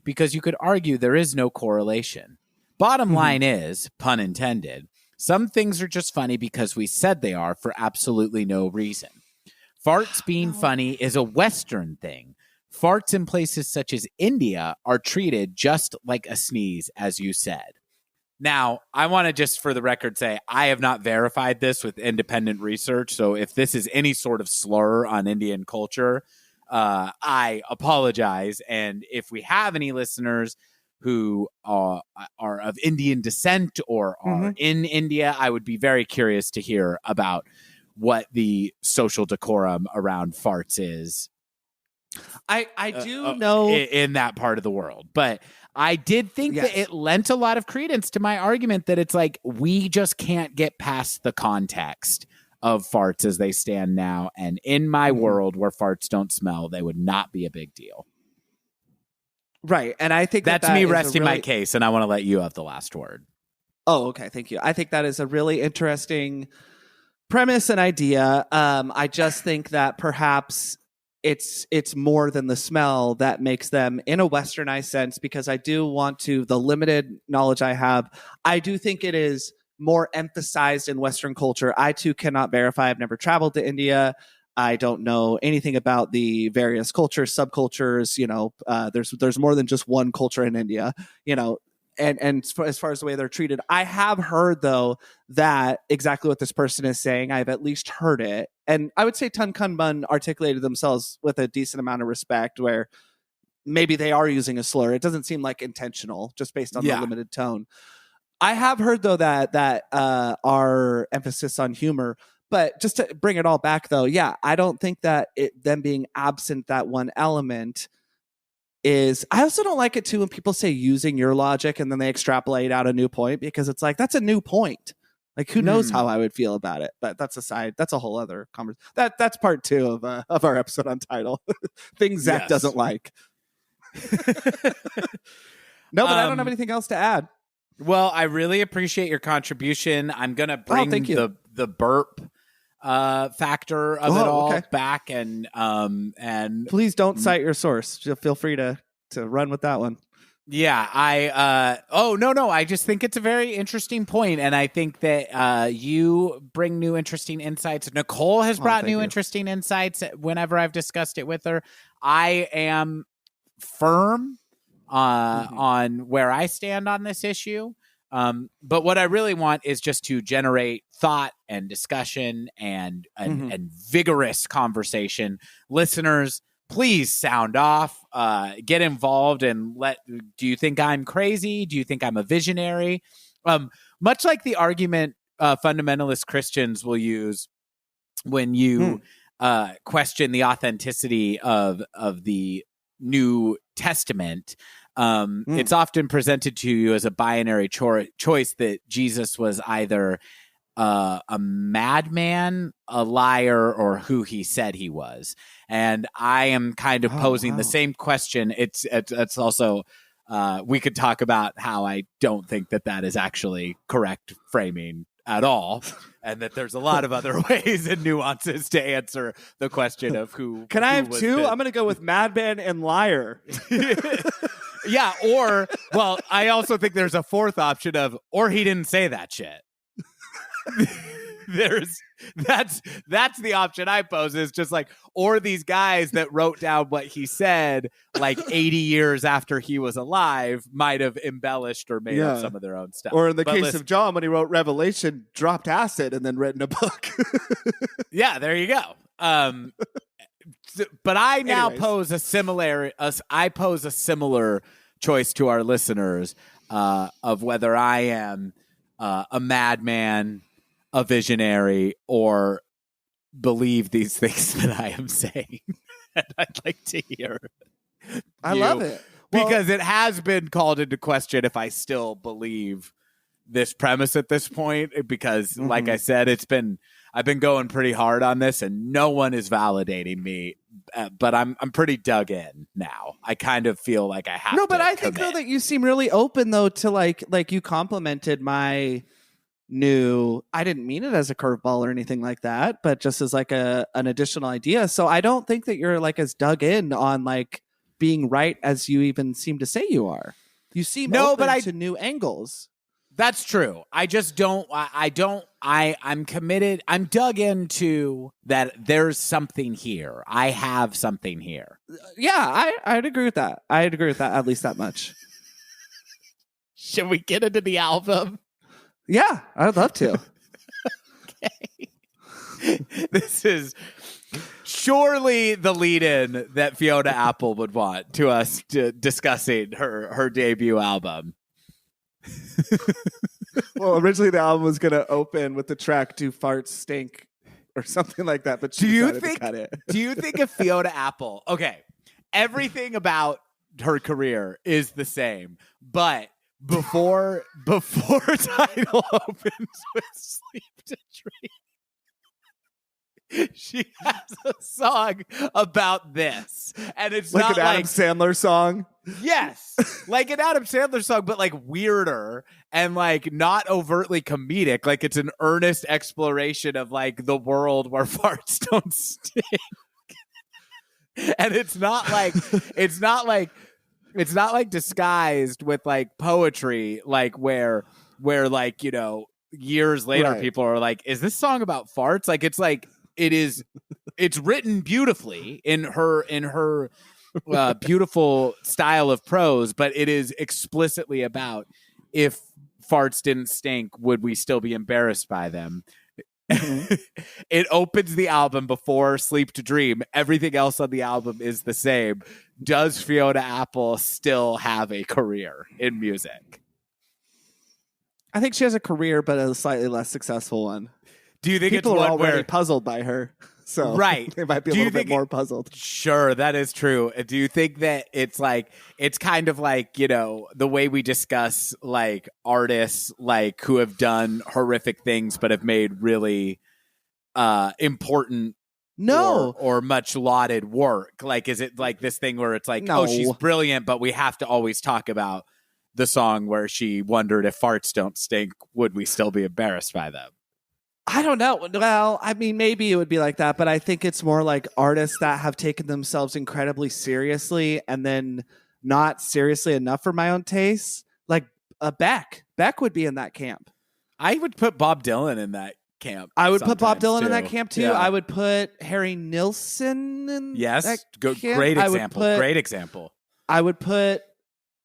Because you could argue there is no correlation. Bottom line is, pun intended, some things are just funny because we said they are for absolutely no reason. Farts being funny is a Western thing. Farts in places such as India are treated just like a sneeze, as you said. Now, I want to just for the record say I have not verified this with independent research. So if this is any sort of slur on Indian culture, I apologize. And if we have any listeners who are of Indian descent or are in India, I would be very curious to hear about what the social decorum around farts is. I do know in that part of the world, but I did think that it lent a lot of credence to my argument that it's like, we just can't get past the context of farts as they stand now. And in my world where farts don't smell, they would not be a big deal. Right. And I think that's me resting my case, and I want to let you have the last word. Oh, okay. Thank you. I think that is a really interesting premise and idea. I just think that perhaps it's more than the smell that makes them in a westernized sense, because I do want to, the limited knowledge I have, I do think it is more emphasized in Western culture. I too cannot verify. I've never traveled to India. I don't know anything about the various cultures, subcultures. You know, there's more than just one culture in India. You know, and as far as the way they're treated, I have heard though that exactly what this person is saying. I've at least heard it, and I would say Tunkun Mun articulated themselves with a decent amount of respect, where maybe they are using a slur. It doesn't seem like intentional, just based on the limited tone. I have heard though that our emphasis on humor. But just to bring it all back, though, I don't think that them being absent that one element is. I also don't like it too when people say using your logic and then they extrapolate out a new point, because it's like, that's a new point. Like, who knows how I would feel about it? But that's aside. That's a whole other conversation. That's part 2 of our episode on Tidal. Things Zach doesn't like. No, but I don't have anything else to add. Well, I really appreciate your contribution. I'm gonna bring the burp factor of it all back, and please don't cite your source. Feel free to run with that one. Yeah, I just think it's a very interesting point, and I think that you bring new interesting insights. Nicole has brought new interesting insights whenever I've discussed it with her. I am firm on where I stand on this issue. But what I really want is just to generate thought and discussion and vigorous conversation. Listeners, please sound off, get involved, and do you think I'm crazy? Do you think I'm a visionary? Much like the argument fundamentalist Christians will use when you question the authenticity of the New Testament. It's often presented to you as a binary choice that Jesus was either a madman, a liar, or who he said he was. And I am kind of posing the same question. It's also, we could talk about how I don't think that is actually correct framing at all, and that there's a lot of other ways and nuances to answer the question of who. Can I have 2? I'm going to go with madman and liar. Yeah, or well, I also think there's a fourth option of, or he didn't say that shit. That's the option I pose, is just like, or these guys that wrote down what he said like 80 years after he was alive might have embellished or made up some of their own stuff. Or in the case of John, when he wrote Revelation, dropped acid and then written a book. Yeah, there you go. But I now pose a similar choice to our listeners of whether I am a madman, a visionary, or believe these things that I am saying. And I'd like to hear. I love it. Because it has been called into question if I still believe this premise at this point. Because, like I said, I've been going pretty hard on this, and no one is validating me. But I'm pretty dug in now. I kind of feel like I have to. No, but I think though that you seem really open though to like you complimented my new. I didn't mean it as a curveball or anything like that, but just as like an additional idea. So I don't think that you're like as dug in on like being right as you even seem to say you are. You seem open to new angles. That's true. I just don't. I'm committed. I'm dug into that. There's something here. I have something here. Yeah, I'd agree with that. I'd agree with that at least that much. Should we get into the album? Yeah, I'd love to. Okay. This is surely the lead-in that Fiona Apple would want to us discussing her debut album. Well, originally the album was going to open with the track "Do Farts Stink" or something like that, but she decided to cut it. Do you think if Fiona Apple, okay, everything about her career is the same, but before Tidal opens with "Sleep to Dream," she has a song about this, and it's like not an Adam Sandler song. Yes, like an Adam Sandler song, but like weirder and like not overtly comedic. Like it's an earnest exploration of like the world where farts don't stink. And it's not like disguised with like poetry, like where like, you know, years later people are like, is this song about farts? Like it's written beautifully in her beautiful style of prose, but it is explicitly about, if farts didn't stink, would we still be embarrassed by them? It opens the album before "Sleep to Dream." Everything else on the album is the same. Does Fiona Apple still have a career in music? I think she has a career, but a slightly less successful one. Do you think people it's are already puzzled by her? So they might be a little bit more puzzled. Sure, that is true. Do you think that it's kind of like, you know, the way we discuss like artists like who have done horrific things but have made really important or much lauded work? Like, is it like this thing where it's like, oh, she's brilliant, but we have to always talk about the song where she wondered if farts don't stink, would we still be embarrassed by them? I don't know. Well, I mean, maybe it would be like that, but I think it's more like artists that have taken themselves incredibly seriously and then not seriously enough for my own taste. Like Beck. Beck would be in that camp. I would put Bob Dylan in that camp. I would put Bob Dylan in that camp too. Yeah. I would put Harry Nilsson in that camp. Great example. Great example. I would put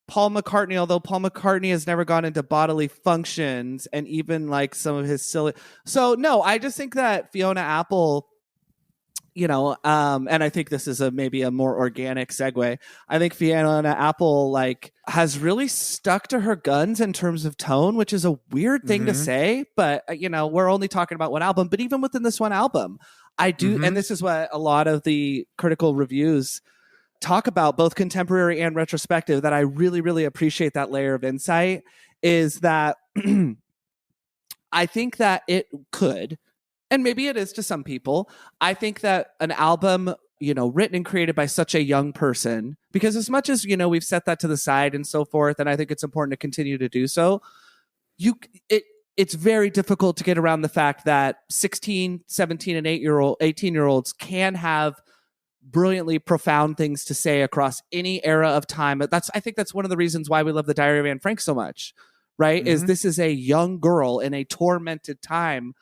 Paul McCartney, although Paul McCartney has never gone into bodily functions, and even like some of his silly. So no, I just think that Fiona Apple, you know, and I think this is maybe a more organic segue. I think Fiona Apple like has really stuck to her guns in terms of tone, which is a weird thing to say, but you know, we're only talking about one album. But even within this one album, I do, and this is what a lot of the critical reviews talk about, both contemporary and retrospective, that I really, really appreciate that layer of insight, is that I think that it could, and maybe it is to some people, I think that an album, you know, written and created by such a young person, because as much as, you know, we've set that to the side and so forth, and I think it's important to continue to do so, it's very difficult to get around the fact that 16, 17, and 18-year-olds can have brilliantly profound things to say across any era of time. I think that's one of the reasons why we love the Diary of Anne Frank so much, right? Is this is a young girl in a tormented time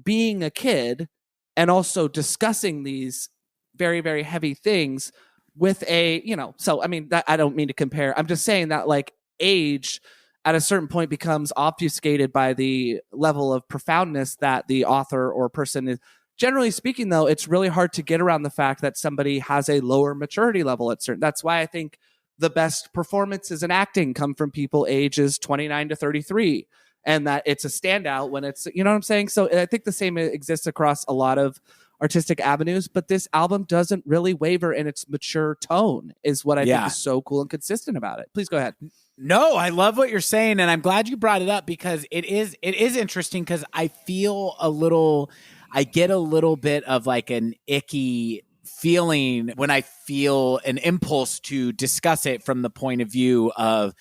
being a kid and also discussing these very, very heavy things with a, so I mean, that I don't mean to compare. I'm just saying that like age at a certain point becomes obfuscated by the level of profoundness that the author or person is. Generally speaking, though, it's really hard to get around the fact that somebody has a lower maturity level at certain. That's why I think the best performances in acting come from people ages 29 to 33, and that it's a standout when it's, you know what I'm saying? So I think the same exists across a lot of artistic avenues, but this album doesn't really waver in its mature tone, is what I think is so cool and consistent about it. Please go ahead. No, I love what you're saying, and I'm glad you brought it up because it is interesting because I get a little bit of like an icky feeling when I feel an impulse to discuss it from the point of view of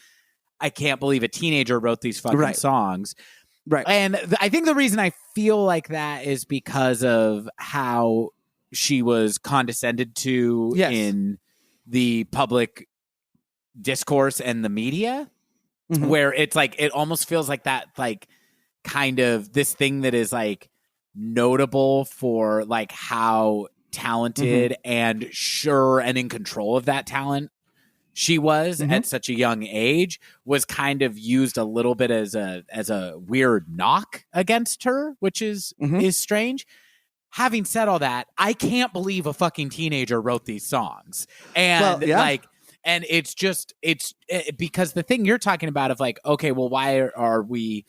I can't believe a teenager wrote these fucking songs. Right. And I think the reason I feel like that is because of how she was condescended to in the public discourse and the media, where it's like, it almost feels like that, like kind of this thing that is like notable for like how talented and sure and in control of that talent she was at such a young age was kind of used a little bit as a weird knock against her, which is strange. Having said all that, I can't believe a fucking teenager wrote these songs. And and it's just, because the thing you're talking about of like, okay, well, why are we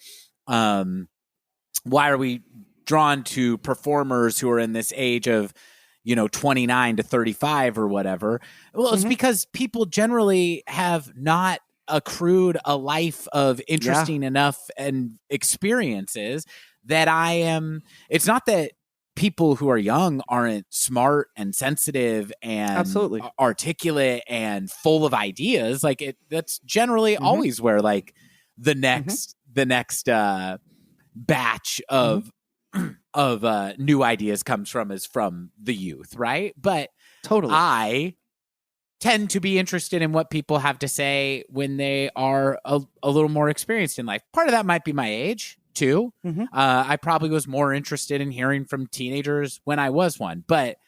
drawn to performers who are in this age of, 29 to 35 or whatever? Well, it's because people generally have not accrued a life of interesting enough and experiences that it's not that people who are young aren't smart and sensitive and absolutely articulate and full of ideas. Like that's generally always where like the next batch of new ideas comes from is from the youth, right? But totally, I tend to be interested in what people have to say when they are a little more experienced in life. Part of that might be my age too. I probably was more interested in hearing from teenagers when I was one, but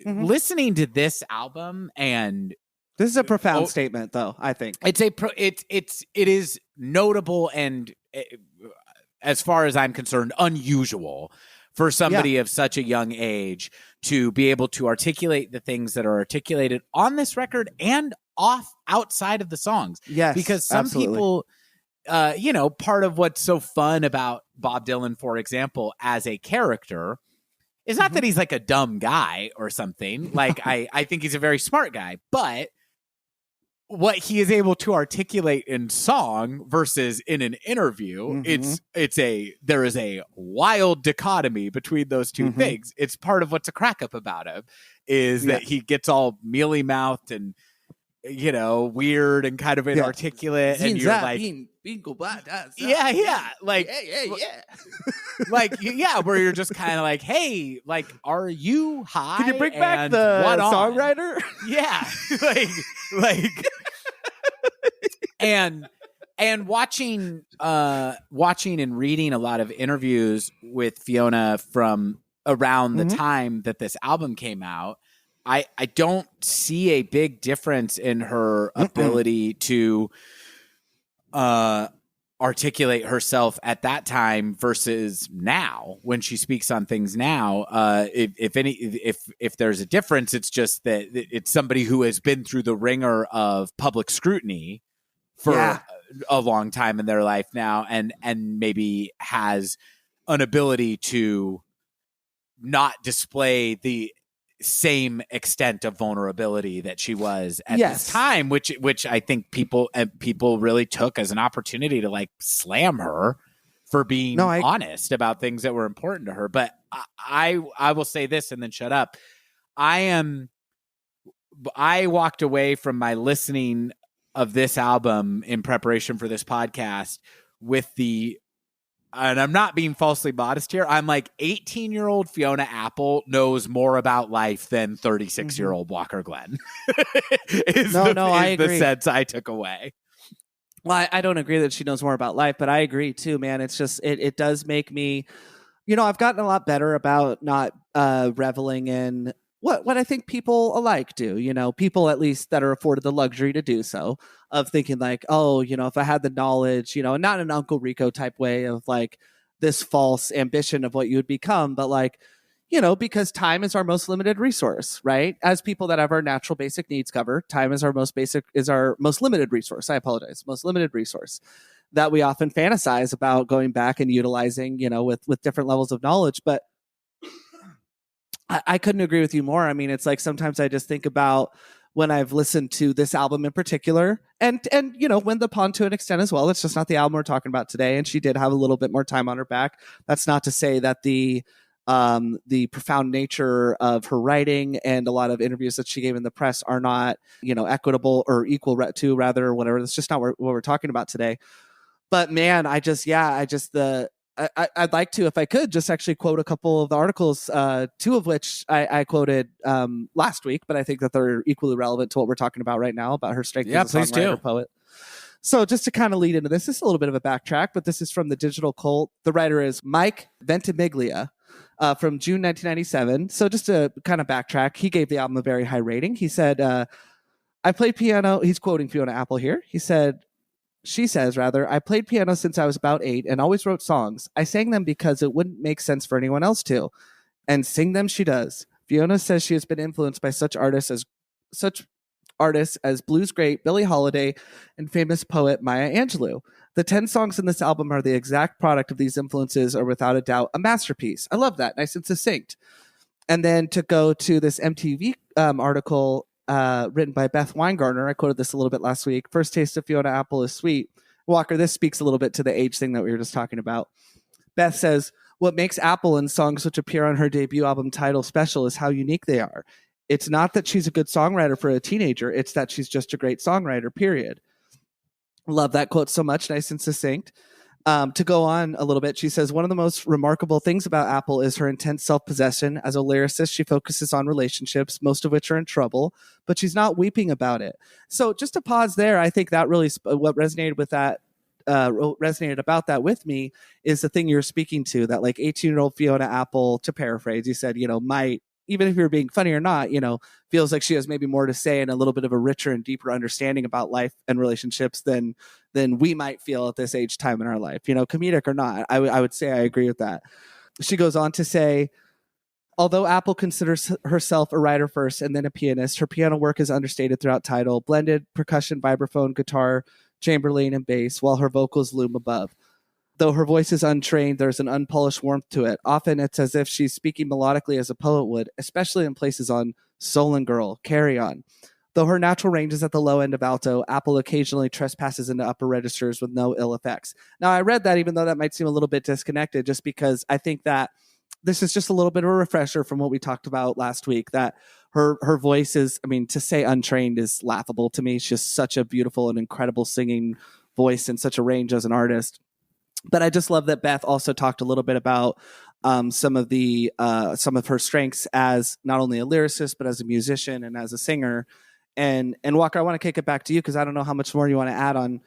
listening to this album, and this is a profound statement, though. I think it is notable and, as far as I'm concerned, unusual for somebody of such a young age to be able to articulate the things that are articulated on this record and outside of the songs. Yes, because some people, part of what's so fun about Bob Dylan, for example, as a character is not that he's like a dumb guy or something. Like I think he's a very smart guy, but what he is able to articulate in song versus in an interview, there is a wild dichotomy between those two things. It's part of what's a crack up about him is that he gets all mealy mouthed and, weird and kind of inarticulate. And you're like, where you're just kind of like, hey, like, are you high? Can you bring back the songwriter? Yeah. and watching and reading a lot of interviews with Fiona from around the time that this album came out, I don't see a big difference in her ability to articulate herself at that time versus now when she speaks on things now. If there's a difference, it's just that it's somebody who has been through the ringer of public scrutiny for a long time in their life now, and maybe has an ability to not display the same extent of vulnerability that she was at this time, which I think people really took as an opportunity to like slam her for being honest about things that were important to her. But I will say this and then shut up. I walked away from my listening of this album in preparation for this podcast with the and I'm not being falsely modest here, I'm like 18-year-old Fiona Apple knows more about life than 36-year-old Walker Glenn. I agree. The sense I took away. Well, I don't agree that she knows more about life, but I agree too, man. It's just, it does make me, I've gotten a lot better about not reveling in what I think people alike do, people at least that are afforded the luxury to do so, of thinking like, oh, if I had the knowledge, not in an Uncle Rico type way of like this false ambition of what you would become, but like, because time is our most limited resource, right? As people that have our natural basic needs covered, time is our most limited resource. I apologize. Most limited resource that we often fantasize about going back and utilizing, with different levels of knowledge. But I couldn't agree with you more. I mean, it's like sometimes I just think about when I've listened to this album in particular, and Win the Pawn to an extent as well. It's just not the album we're talking about today. And she did have a little bit more time on her back. That's not to say that the profound nature of her writing and a lot of interviews that she gave in the press are not, equitable or equal to, rather, or whatever. That's just not what we're talking about today. But man, I'd like to, if I could, just actually quote a couple of the articles, two of which I quoted last week, but I think that they're equally relevant to what we're talking about right now, about her strength as a songwriter, poet. So just to kind of lead into this is a little bit of a backtrack, but this is from the Digital Cult. The writer is Mike Ventimiglia. From June 1997. So just to kind of backtrack, he gave the album a very high rating. He said, I played piano. He's quoting Fiona Apple here. She says, I played piano since I was about 8 and always wrote songs. I sang them because it wouldn't make sense for anyone else to. And sing them she does. Fiona says she has been influenced by such artists as blues great Billie Holiday and famous poet Maya Angelou. The 10 songs in this album are the exact product of these influences, are without a doubt a masterpiece. I love that. Nice and succinct. And then to go to this MTV article written by Beth Weingartner, I quoted this a little bit last week. First taste of Fiona Apple is sweet. Walker, this speaks a little bit to the age thing that we were just talking about. Beth says, what makes Apple and songs which appear on her debut album Tidal special is how unique they are. It's not that she's a good songwriter for a teenager. It's that she's just a great songwriter, period. Love that quote so much. Nice and succinct. To go on a little bit, she says, one of the most remarkable things about Apple is her intense self-possession. As a lyricist, she focuses on relationships, most of which are in trouble, but she's not weeping about it. So just to pause there, I think that really what resonated about that with me is the thing you're speaking to, that like 18-year-old Fiona Apple, to paraphrase, you said, might, even if you're being funny or not, feels like she has maybe more to say and a little bit of a richer and deeper understanding about life and relationships than we might feel at this age time in our life, comedic or not. I would say I agree with that. She goes on to say, although Apple considers herself a writer first and then a pianist, her piano work is understated throughout Tidal, blended percussion, vibraphone, guitar, chamberlain, and bass, while her vocals loom above. Though her voice is untrained, there's an unpolished warmth to it. Often it's as if she's speaking melodically as a poet would, especially in places on Soul and Girl, Carry On. Though her natural range is at the low end of alto, Apple occasionally trespasses into upper registers with no ill effects. Now, I read that, even though that might seem a little bit disconnected, just because I think that this is just a little bit of a refresher from what we talked about last week, that her voice is, to say untrained is laughable to me. She's just such a beautiful and incredible singing voice and such a range as an artist. But I just love that Beth also talked a little bit about some of her strengths as not only a lyricist, but as a musician and as a singer. And Walker, I want to kick it back to you because I don't know how much more you want to add on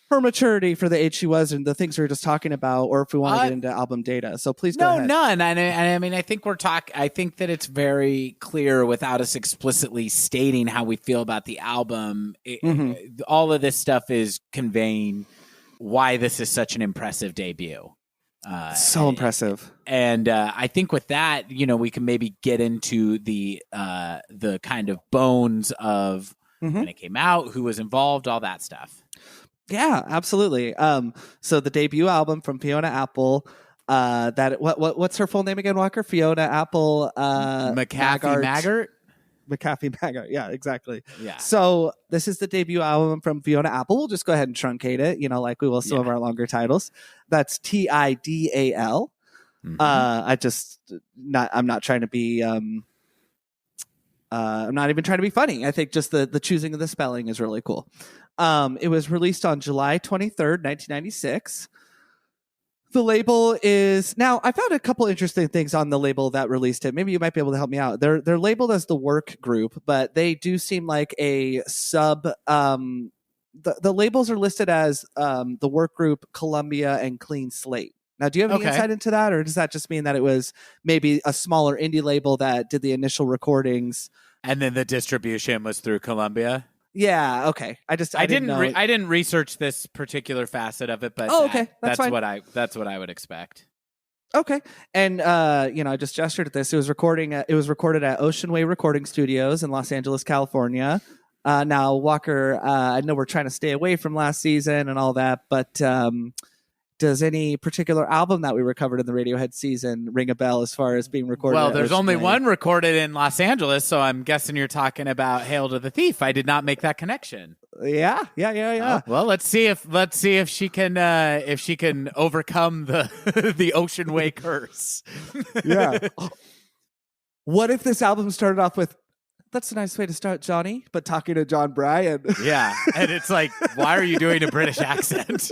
her maturity for the age she was and the things we were just talking about, or if we want to get into album data. So please go ahead. No, none. And I think I think that it's very clear without us explicitly stating how we feel about the album. All of this stuff is conveying why this is such an impressive debut. So impressive. And I think with that, we can maybe get into the kind of bones of when it came out, who was involved, all that stuff. Yeah, absolutely. So the debut album from Fiona Apple, what's her full name again, Walker? Fiona Apple McAfee-Maggart? McAfee-Maggart. Yeah, exactly. Yeah. So this is the debut album from Fiona Apple. We'll just go ahead and truncate it, like we will some of our longer titles. That's Tidal. I'm not trying to be I'm not even trying to be funny. I think just the choosing of the spelling is really cool. It was released on July 23rd, 1996. The label is now. I found a couple interesting things on the label that released it. Maybe you might be able to help me out. They're labeled as the Work Group, but they do seem like a sub. The labels are listed as the Work Group, Columbia, and Clean Slate. Now, do you have any insight into that, or does that just mean that it was maybe a smaller indie label that did the initial recordings, and then the distribution was through Columbia? Yeah. Okay. I didn't know. I didn't research this particular facet of it, but okay. That's fine. what I would expect. Okay. And I just gestured at this. It was recorded at Ocean Way Recording Studios in Los Angeles, California. Now, Walker, I know we're trying to stay away from last season and all that, but does any particular album that we recovered in the Radiohead season ring a bell as far as being recorded? Well, there's only one recorded in Los Angeles, so I'm guessing you're talking about "Hail to the Thief." I did not make that connection. Yeah. Well, let's see if she can overcome the the Ocean Way curse. Yeah. What if this album started off with, "That's a nice way to start, Johnny," but talking to John Bryan? Yeah, and it's like, why are you doing a British accent?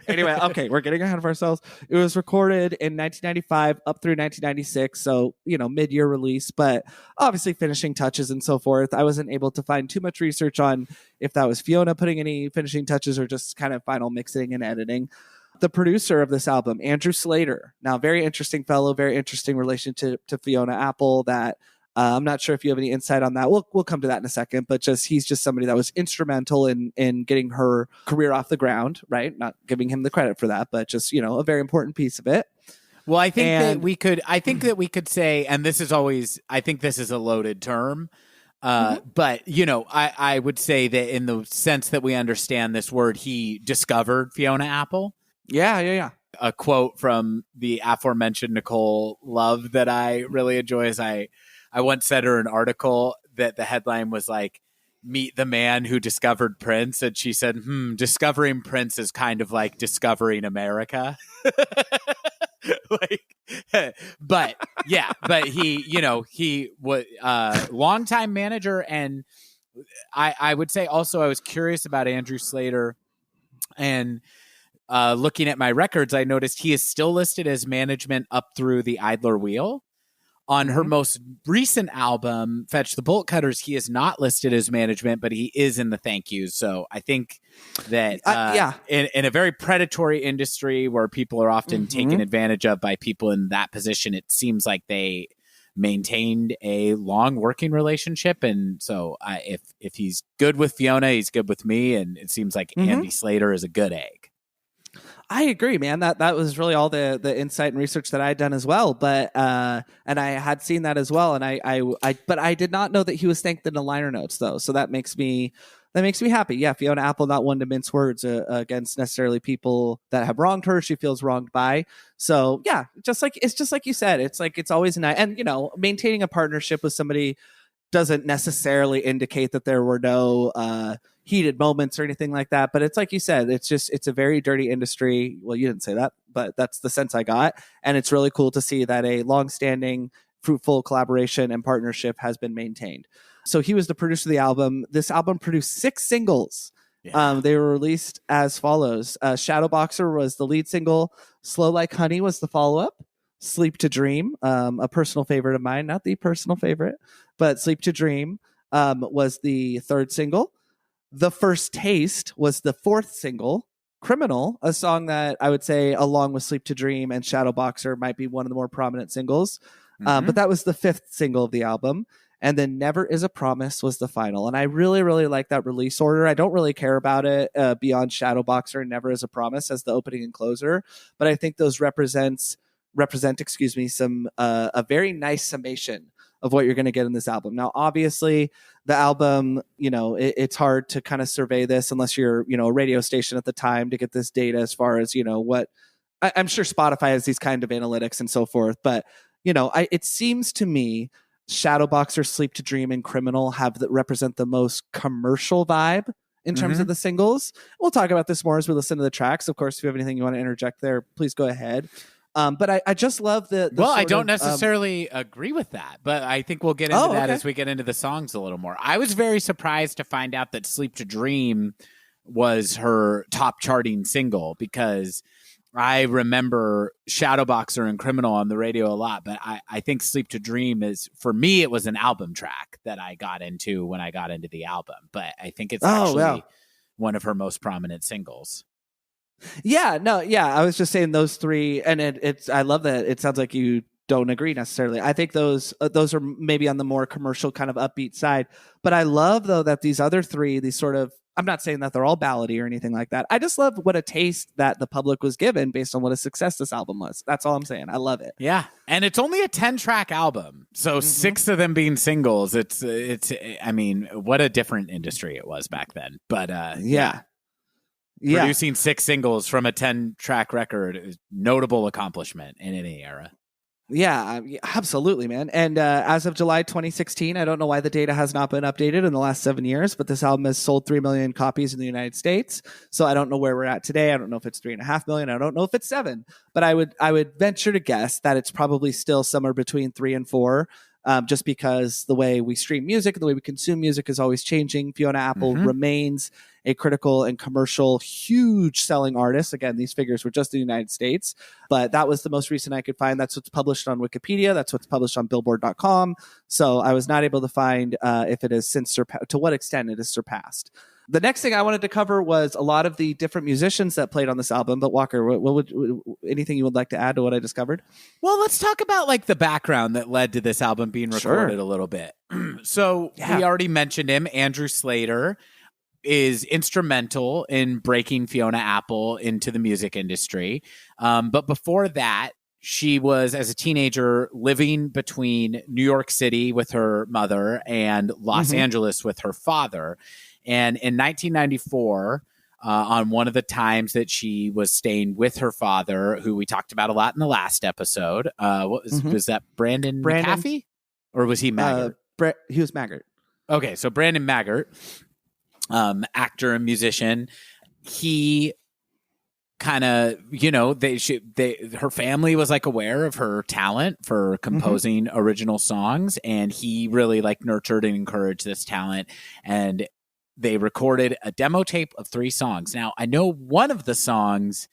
Anyway, okay, we're getting ahead of ourselves. It was recorded in 1995 up through 1996, so, mid-year release, but obviously finishing touches and so forth. I wasn't able to find too much research on if that was Fiona putting any finishing touches or just kind of final mixing and editing. The producer of this album, Andrew Slater, now very interesting fellow, very interesting relation to Fiona Apple that I'm not sure if you have any insight on that. We'll come to that in a second, but he's just somebody that was instrumental in getting her career off the ground, right? Not giving him the credit for that, but just, a very important piece of it. Well, I think that we could say, and this is always, I think this is a loaded term, but, I would say that in the sense that we understand this word, he discovered Fiona Apple. Yeah. A quote from the aforementioned Nicole Love that I really enjoy is I once sent her an article that the headline was like, "Meet the man who discovered Prince." And she said, discovering Prince is kind of like discovering America. But he was a longtime manager. And I would say also, I was curious about Andrew Slater, and looking at my records, I noticed he is still listed as management up through the Idler Wheel. On her most recent album, Fetch the Bolt Cutters, he is not listed as management, but he is in the thank yous. So I think that in a very predatory industry where people are often taken advantage of by people in that position, it seems like they maintained a long working relationship. And so if he's good with Fiona, he's good with me. And it seems like Andy Slater is a good egg. I agree, man. That was really all the insight and research that I had done as well. But and I had seen that as well. And but I did not know that he was thanked in the liner notes though. So that makes me happy. Yeah, Fiona Apple, not one to mince words against necessarily people that have wronged her. She feels wronged by. So yeah, it's just like you said. It's like it's always nice, and maintaining a partnership with somebody doesn't necessarily indicate that there were no heated moments or anything like that. But it's like you said, it's a very dirty industry. Well, you didn't say that, but that's the sense I got. And it's really cool to see that a longstanding, fruitful collaboration and partnership has been maintained. So he was the producer of the album. This album produced 6 singles. Yeah. They were released as follows. Shadowboxer was the lead single. Slow Like Honey was the follow-up. Sleep to Dream, a personal favorite of mine, not the personal favorite, but Sleep to Dream was the 3rd single. The First Taste was the 4th single. Criminal, a song that I would say, along with Sleep to Dream and Shadowboxer, might be one of the more prominent singles. But that was the 5th single of the album. And then Never Is a Promise was the final. And I really, really like that release order. I don't really care about it beyond Shadowboxer and Never Is a Promise as the opening and closer. But I think those represent some a very nice summation of what you're going to get in this album. Now, obviously, the album, it's hard to kind of survey this unless you're, a radio station at the time to get this data as far as, what I'm sure Spotify has these kind of analytics and so forth. But, it seems to me Shadowboxer, Sleep to Dream, and Criminal represent the most commercial vibe in terms of the singles. We'll talk about this more as we listen to the tracks. Of course, if you have anything you want to interject there, please go ahead. But I just love the well, I don't necessarily agree with that, but I think we'll get into that as we get into the songs a little more. I was very surprised to find out that Sleep to Dream was her top charting single because I remember Shadowboxer and Criminal on the radio a lot, but I think Sleep to Dream is, for me, it was an album track that I got into when I got into the album. But I think it's actually one of her most prominent singles. Yeah, no, yeah. I was just saying those three, and it's. I love that. It sounds like you don't agree necessarily. I think those are maybe on the more commercial kind of upbeat side. But I love though that these other three, these sort of. I'm not saying that they're all ballady or anything like that. I just love what a taste that the public was given based on what a success this album was. That's all I'm saying. I love it. Yeah, and it's only a 10-track album, so 6 of them being singles. It's. I mean, what a different industry it was back then. But yeah. Producing 6 singles from a 10-track record is notable accomplishment in any era. Yeah, absolutely, man. And as of July 2016, I don't know why the data has not been updated in the last 7 years, but this album has sold 3 million copies in the United States. So I don't know where we're at today. I don't know if it's 3.5 million. I don't know if it's 7, but I would venture to guess that it's probably still somewhere between 3 and 4. Just because the way we stream music, the way we consume music is always changing. Fiona Apple remains a critical and commercial, huge selling artist. Again, these figures were just in the United States, but that was the most recent I could find. That's what's published on Wikipedia. That's what's published on Billboard.com. So I was not able to find if it has since to what extent it has surpassed. The next thing I wanted to cover was a lot of the different musicians that played on this album. But Walker, what would anything you would like to add to what I discovered? Well, let's talk about like the background that led to this album being recorded a little bit. So we already mentioned him. Andrew Slater is instrumental in breaking Fiona Apple into the music industry. But before that, she was, as a teenager, living between New York City with her mother and Los Angeles with her father. And in 1994, on one of the times that she was staying with her father, who we talked about a lot in the last episode, was that Brandon McAfee? Or was he Maggart? He was Maggart. Okay, so Brandon Maggart, actor and musician, he kind of, her family was like aware of her talent for composing original songs, and he really like nurtured and encouraged this talent. And they recorded a demo tape of 3 songs. Now, I know one of the songs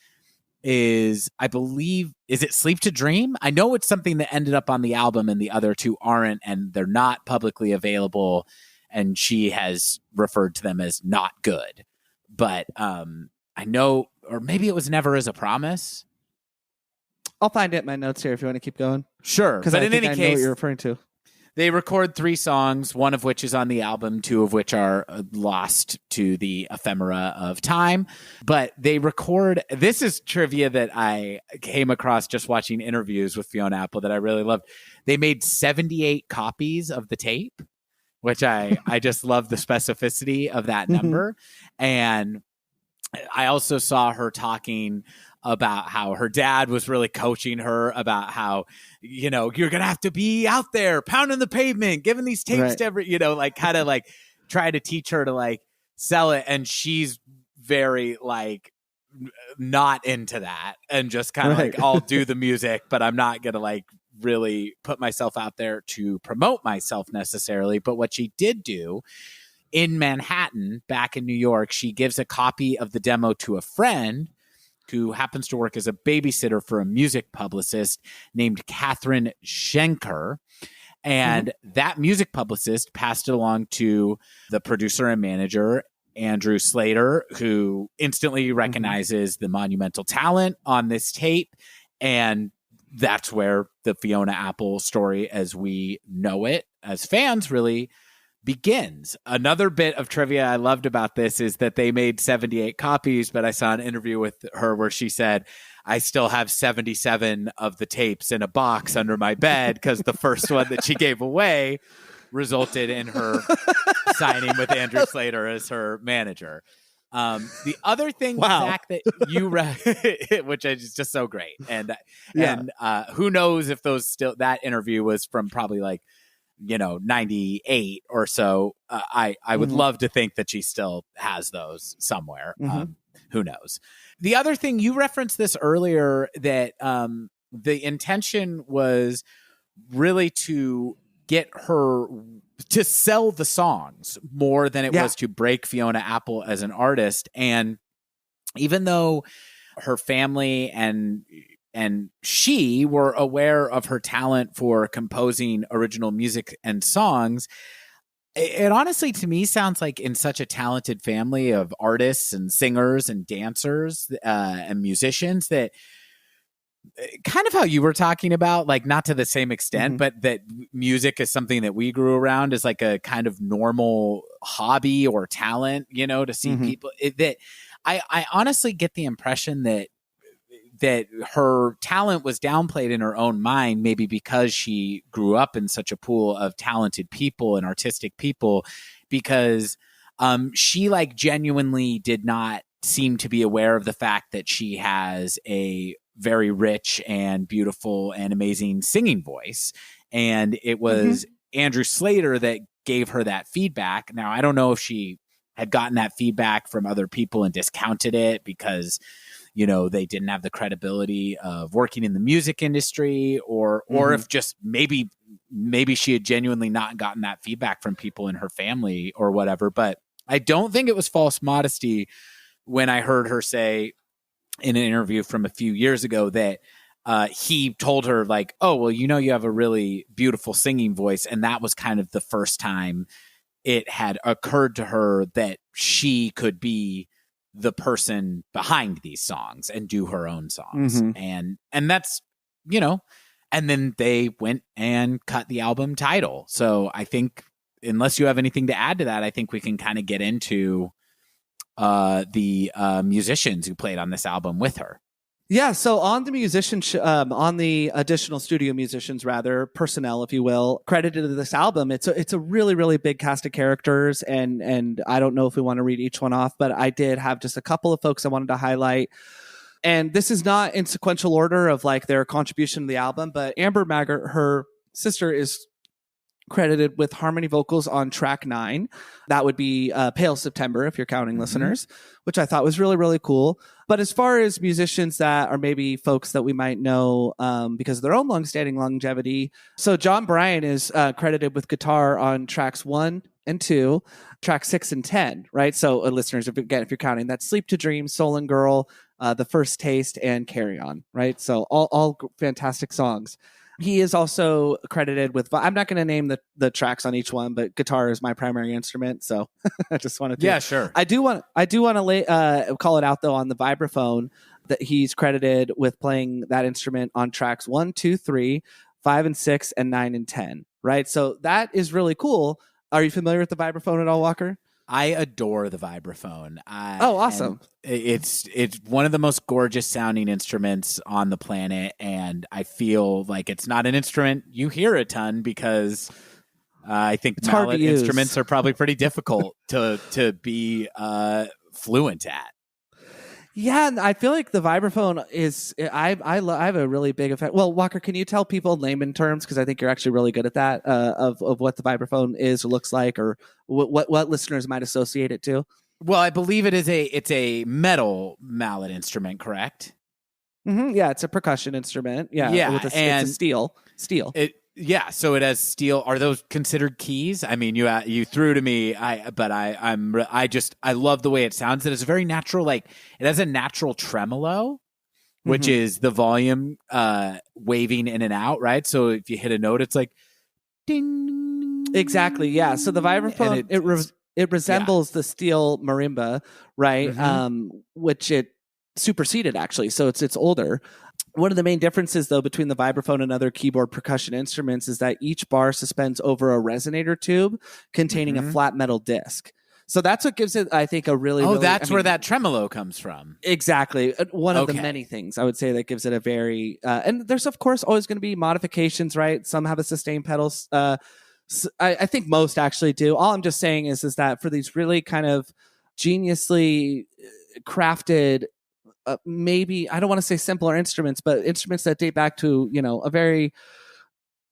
is, I believe, is it Sleep to Dream? I know it's something that ended up on the album and the other 2 aren't, and they're not publicly available. And she has referred to them as not good. But I know, or maybe it was Never Is a Promise. I'll find it in my notes here if you want to keep going. Sure. Because in any case, know what you're referring to. They record 3 songs, one of which is on the album, 2 of which are lost to the ephemera of time. But they record, this is trivia that I came across just watching interviews with Fiona Apple that I really loved. They made 78 copies of the tape, which I just love the specificity of that number. And I also saw her talking about how her dad was really coaching her about how, you're going to have to be out there pounding the pavement, giving these tapes to every, like kind of like try to teach her to like sell it. And she's very like not into that and just kind of like, I'll do the music, but I'm not going to like really put myself out there to promote myself necessarily. But what she did do in Manhattan, back in New York, she gives a copy of the demo to a friend who happens to work as a babysitter for a music publicist named Catherine Schenker. And that music publicist passed it along to the producer and manager, Andrew Slater, who instantly recognizes the monumental talent on this tape. And that's where the Fiona Apple story as we know it as fans really begins. Another bit of trivia I loved about this is that they made 78 copies, but I saw an interview with her where she said, I still have 77 of the tapes in a box under my bed because the first one that she gave away resulted in her signing with Andrew Slater as her manager. The other thing, Zach, that you read, which is just so great. And who knows if that interview was from probably like, 98 or so. I would love to think that she still has those somewhere. Who knows? The other thing, you referenced this earlier, that the intention was really to get her to sell the songs more than it was to break Fiona Apple as an artist. And even though her family and she were aware of her talent for composing original music and songs. It honestly, to me, sounds like in such a talented family of artists and singers and dancers and musicians that kind of how you were talking about, like not to the same extent, but that music is something that we grew around as like a kind of normal hobby or talent, you know, to see people that I honestly get the impression that her talent was downplayed in her own mind, maybe because she grew up in such a pool of talented people and artistic people, because she like genuinely did not seem to be aware of the fact that she has a very rich and beautiful and amazing singing voice. And it was Andrew Slater that gave her that feedback. Now, I don't know if she had gotten that feedback from other people and discounted it because, you know, they didn't have the credibility of working in the music industry, or if just maybe she had genuinely not gotten that feedback from people in her family or whatever. But I don't think it was false modesty when I heard her say in an interview from a few years ago that he told her like, oh, well, you know, you have a really beautiful singing voice. And that was kind of the first time it had occurred to her that she could be the person behind these songs and do her own songs. And that's, you know, and then they went and cut the album Tidal. So I think unless you have anything to add to that, I think we can kind of get into the musicians who played on this album with her. Yeah, so on the on the additional studio musicians, rather personnel, if you will, credited to this album, it's a really, really big cast of characters, and I don't know if we want to read each one off, but I did have just a couple of folks I wanted to highlight. And this is not in sequential order of like their contribution to the album, but Amber Maggart, her sister, is credited with harmony vocals on track 9. That would be Pale September, if you're counting listeners, which I thought was really, really cool. But as far as musicians that are maybe folks that we might know because of their own longstanding longevity, so John Bryan is credited with guitar on tracks 1 and 2, track 6 and 10, right? So listeners, if you're counting, that's Sleep to Dream, Soul and Girl, The First Taste, and Carry On, right? So all fantastic songs. He is also credited with, I'm not going to name the tracks on each one, but guitar is my primary instrument. So I just wanted to. Yeah, sure. I do want to call it out though on the vibraphone that he's credited with playing that instrument on tracks 1, 2, 3, 5 and 6, and 9 and 10. Right. So that is really cool. Are you familiar with the vibraphone at all, Walker? I adore the vibraphone. Oh, awesome. It's one of the most gorgeous sounding instruments on the planet. And I feel like it's not an instrument you hear a ton because I think mallet instruments are probably pretty difficult to be fluent at. Yeah, and I feel like the vibraphone is. I have a really big effect. Well, Walker, can you tell people in layman terms, because I think you're actually really good at that, of what the vibraphone is or looks like, or what listeners might associate it to? Well, I believe it's a metal mallet instrument, correct? Yeah, it's a percussion instrument. Yeah, it's a steel. Yeah, so it has steel. Are those considered keys? I mean, you threw to me. I love the way it sounds. It is very natural. Like it has a natural tremolo, which is the volume waving in and out. Right. So if you hit a note, it's like ding. Exactly. Yeah. So the vibraphone it resembles the steel marimba, right? Which it superseded actually. So it's older. One of the main differences, though, between the vibraphone and other keyboard percussion instruments is that each bar suspends over a resonator tube containing a flat metal disc. So that's what gives it, I think, a really... where that tremolo comes from. Exactly. One of the many things, I would say, that gives it a very... and there's, of course, always going to be modifications, right? Some have a sustain pedal. I think most actually do. All I'm just saying is that for these really kind of geniusly crafted... maybe I don't want to say simpler instruments, but instruments that date back to,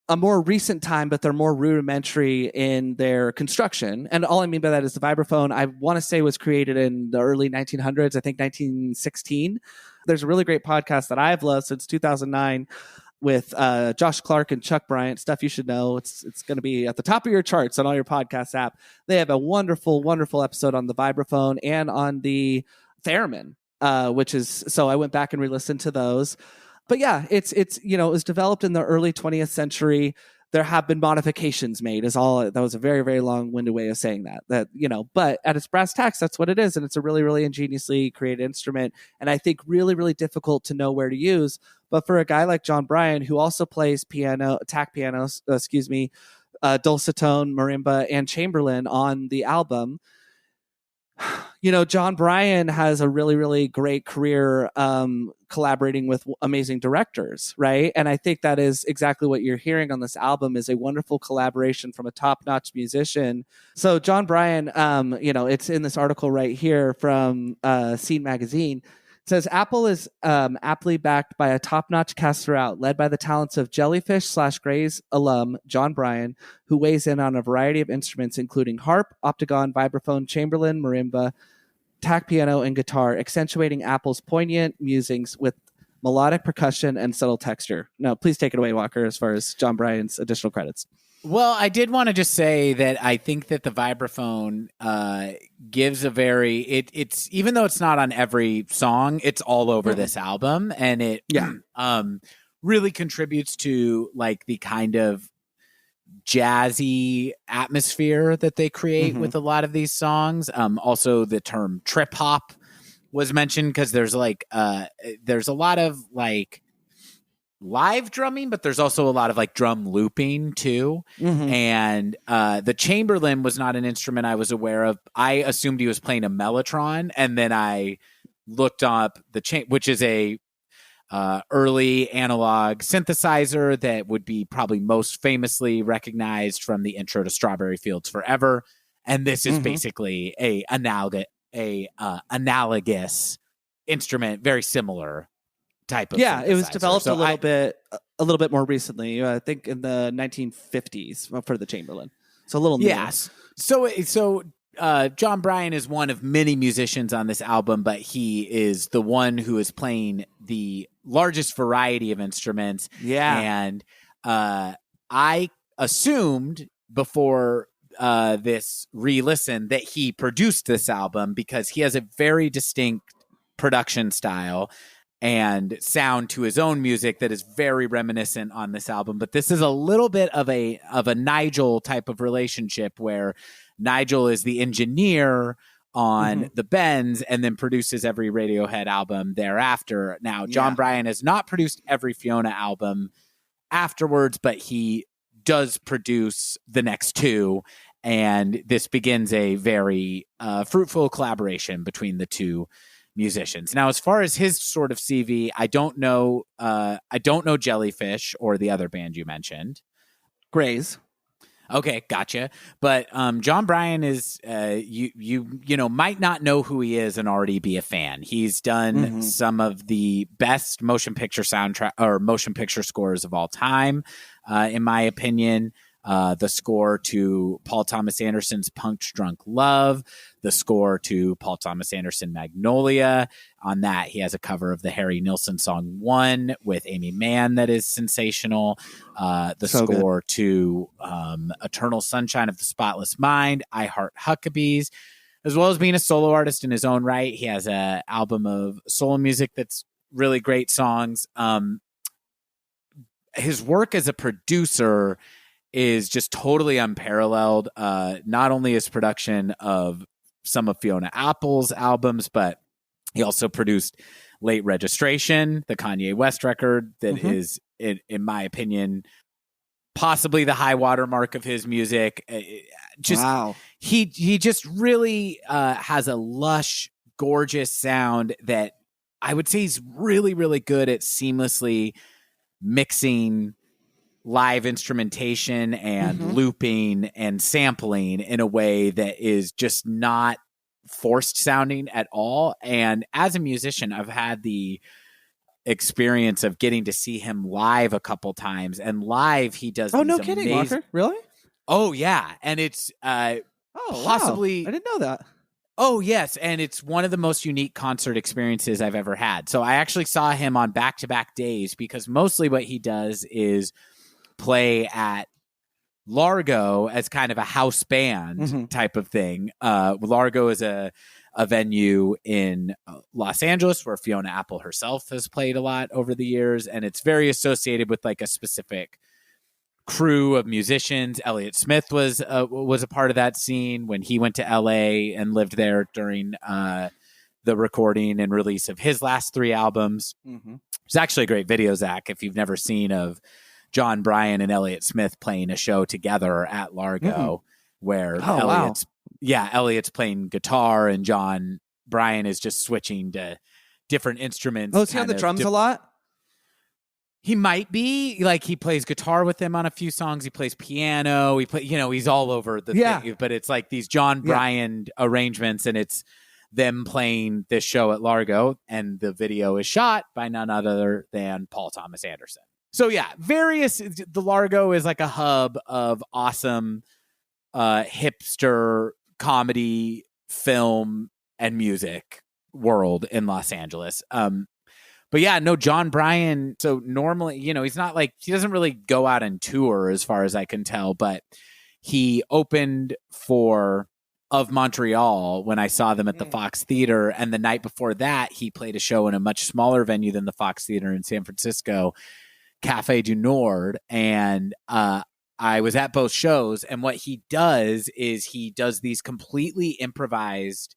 a more recent time, but they're more rudimentary in their construction. And all I mean by that is the vibraphone, I want to say, was created in the early 1900s, I think 1916. There's a really great podcast that I've loved since 2009 with Josh Clark and Chuck Bryant, stuff you should know. It's going to be at the top of your charts on all your podcast app. They have a wonderful, wonderful episode on the vibraphone and on the theremin. which is so I went back and re-listened to those. But yeah, it's it was developed in the early 20th century. There have been modifications made. That was a very, very long-winded way of saying that but at its brass tacks, that's what it is, and it's a really, really ingeniously created instrument, and I think really, really difficult to know where to use. But for a guy like John Bryan, who also plays attack pianos, dulcetone, marimba, and chamberlin on the album. John Bryan has a really, really great career collaborating with amazing directors, right? And I think that is exactly what you're hearing on this album is a wonderful collaboration from a top-notch musician. So John Bryan, it's in this article right here from Scene Magazine. It says Apple is aptly backed by a top-notch cast throughout, led by the talents of Jellyfish/Grey's alum John Bryan, who weighs in on a variety of instruments, including harp, octagon, vibraphone, chamberlin, marimba, tack piano, and guitar, accentuating Apple's poignant musings with melodic percussion and subtle texture. Now, please take it away, Walker, as far as John Bryan's additional credits. Well, I did want to just say that I think that the vibraphone gives a very it's even though it's not on every song, it's all over this album, and it really contributes to like the kind of jazzy atmosphere that they create with a lot of these songs. Also, the term trip hop was mentioned because there's a lot of like live drumming, but there's also a lot of like drum looping too. And the chamberlin was not an instrument I was aware of. I assumed he was playing a mellotron, and then I looked up which is a early analog synthesizer that would be probably most famously recognized from the intro to Strawberry Fields Forever. And this is basically a analogous instrument, very similar type of it was developed a little bit more recently. I think in the 1950s for the chamberlin. So a little newer. Yes. So John Bryan is one of many musicians on this album, but he is the one who is playing the largest variety of instruments. Yeah. And I assumed before this re-listen that he produced this album because he has a very distinct production style and sound to his own music that is very reminiscent on this album. But this is a little bit of a Nigel type of relationship where Nigel is the engineer on the bends and then produces every Radiohead album thereafter. Now, John Bryan has not produced every Fiona album afterwards, but he does produce the next two. And this begins a very fruitful collaboration between the two musicians. Now, as far as his sort of CV, I don't know Jellyfish or the other band you mentioned. Grey's. Okay, gotcha. But John Bryan is you might not know who he is and already be a fan. He's done some of the best motion picture soundtrack or motion picture scores of all time, in my opinion. The score to Paul Thomas Anderson's Punch Drunk Love, the score to Paul Thomas Anderson Magnolia. On that, he has a cover of the Harry Nilsson song One with Amy Mann that is sensational. The score to Eternal Sunshine of the Spotless Mind, I Heart Huckabees, as well as being a solo artist in his own right. He has an album of solo music that's really great songs. His work as a producer is just totally unparalleled. Not only his production of some of Fiona Apple's albums, but he also produced Late Registration, the Kanye West record that is, in my opinion, possibly the high watermark of his music. Wow. He just really has a lush, gorgeous sound that I would say he's really, really good at seamlessly mixing live instrumentation and looping and sampling in a way that is just not forced sounding at all. And as a musician, I've had the experience of getting to see him live a couple times, and live he does kidding, Walker. Really? Oh yeah. And it's possibly wow. I didn't know that. Oh, yes. And it's one of the most unique concert experiences I've ever had. So I actually saw him on back-to-back days because mostly what he does is play at Largo as kind of a house band type of thing. Largo is a a venue in Los Angeles where Fiona Apple herself has played a lot over the years. And it's very associated with like a specific crew of musicians. Elliott Smith was a part of that scene when he went to LA and lived there during the recording and release of his last 3 albums. Mm-hmm. It's actually a great video, Zach, if you've never seen, of John Bryan and Elliott Smith playing a show together at Largo, where Elliott's playing guitar and John Bryan is just switching to different instruments. Oh, is he on the drums a lot? He might be. Like, he plays guitar with him on a few songs. He plays piano. He's all over the thing. But it's like these John Bryan arrangements, and it's them playing this show at Largo, and the video is shot by none other than Paul Thomas Anderson. So the Largo is like a hub of awesome hipster comedy, film, and music world in Los Angeles. But John Bryan, so normally, he's not like, he doesn't really go out and tour as far as I can tell, but he opened for Of Montreal when I saw them at the Fox Theater. And the night before that, he played a show in a much smaller venue than the Fox Theater in San Francisco, Café du Nord. And I was at both shows. And what he does is he does these completely improvised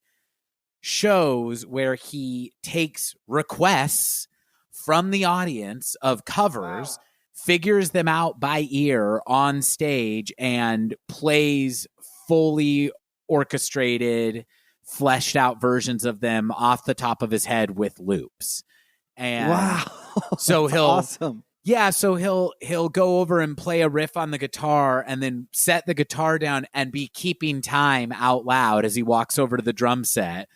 shows where he takes requests from the audience of covers, figures them out by ear on stage, and plays fully orchestrated, fleshed out versions of them off the top of his head with loops. And so awesome. Yeah, so he'll go over and play a riff on the guitar and then set the guitar down and be keeping time out loud as he walks over to the drum set.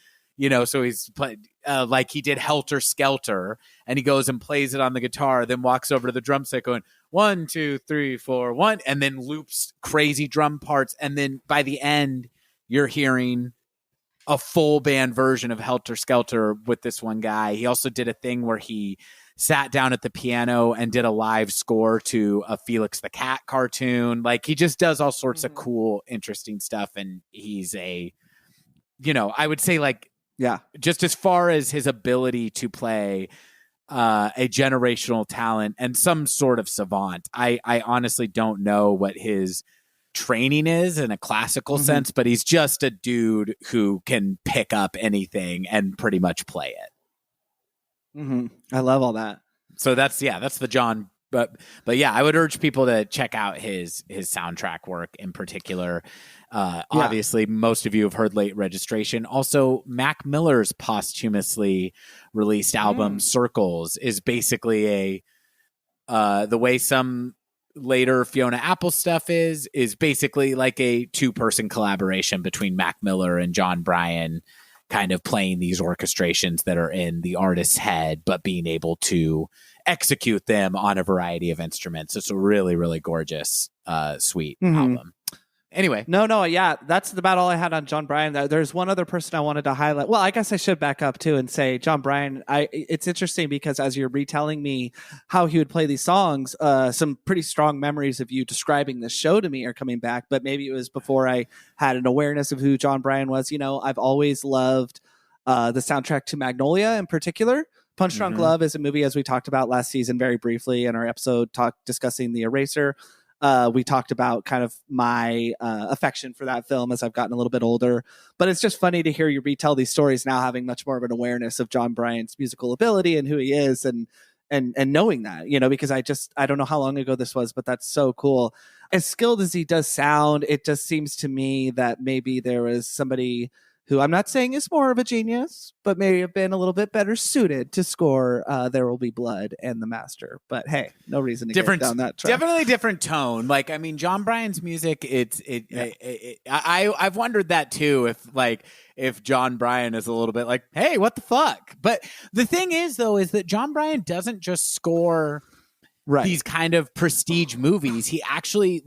So he's played like he did Helter Skelter, and he goes and plays it on the guitar, then walks over to the drum set going 1, 2, 3, 4, 1, and then loops crazy drum parts. And then by the end, you're hearing a full band version of Helter Skelter with this one guy. He also did a thing where he sat down at the piano and did a live score to a Felix the Cat cartoon. Like, he just does all sorts of cool, interesting stuff. And he's I would say, like, just as far as his ability to play a generational talent and some sort of savant, I honestly don't know what his training is in a classical sense, but he's just a dude who can pick up anything and pretty much play it. I love all that. So that's the John. But I would urge people to check out his soundtrack work in particular. Obviously, most of you have heard Late Registration. Also, Mac Miller's posthumously released album Circles is basically the way some later Fiona Apple stuff is basically like a 2-person collaboration between Mac Miller and John Bryan, kind of playing these orchestrations that are in the artist's head, but being able to execute them on a variety of instruments. It's a really, really gorgeous, sweet album. Anyway. That's about all I had on John Bryan. There's one other person I wanted to highlight. Well, I guess I should back up too and say John Bryan, it's interesting because as you're retelling me how he would play these songs, some pretty strong memories of you describing this show to me are coming back, but maybe it was before I had an awareness of who John Bryan was. I've always loved the soundtrack to Magnolia in particular. Punch Drunk Love is a movie, as we talked about last season very briefly in our episode discussing The Eraser. We talked about kind of my affection for that film as I've gotten a little bit older, but it's just funny to hear you retell these stories now, having much more of an awareness of John Bryan's musical ability and who he is, and knowing that, because I don't know how long ago this was, but that's so cool. As skilled as he does sound, it just seems to me that maybe there was somebody who I'm not saying is more of a genius, but may have been a little bit better suited to score There Will Be Blood and The Master. But hey, no reason to get down that track. Definitely different tone. Like, I mean, John Bryan's music, I've wondered that too, if John Bryan is a little bit like, hey, what the fuck? But the thing is, though, is that John Bryan doesn't just score these kind of prestige movies. He actually,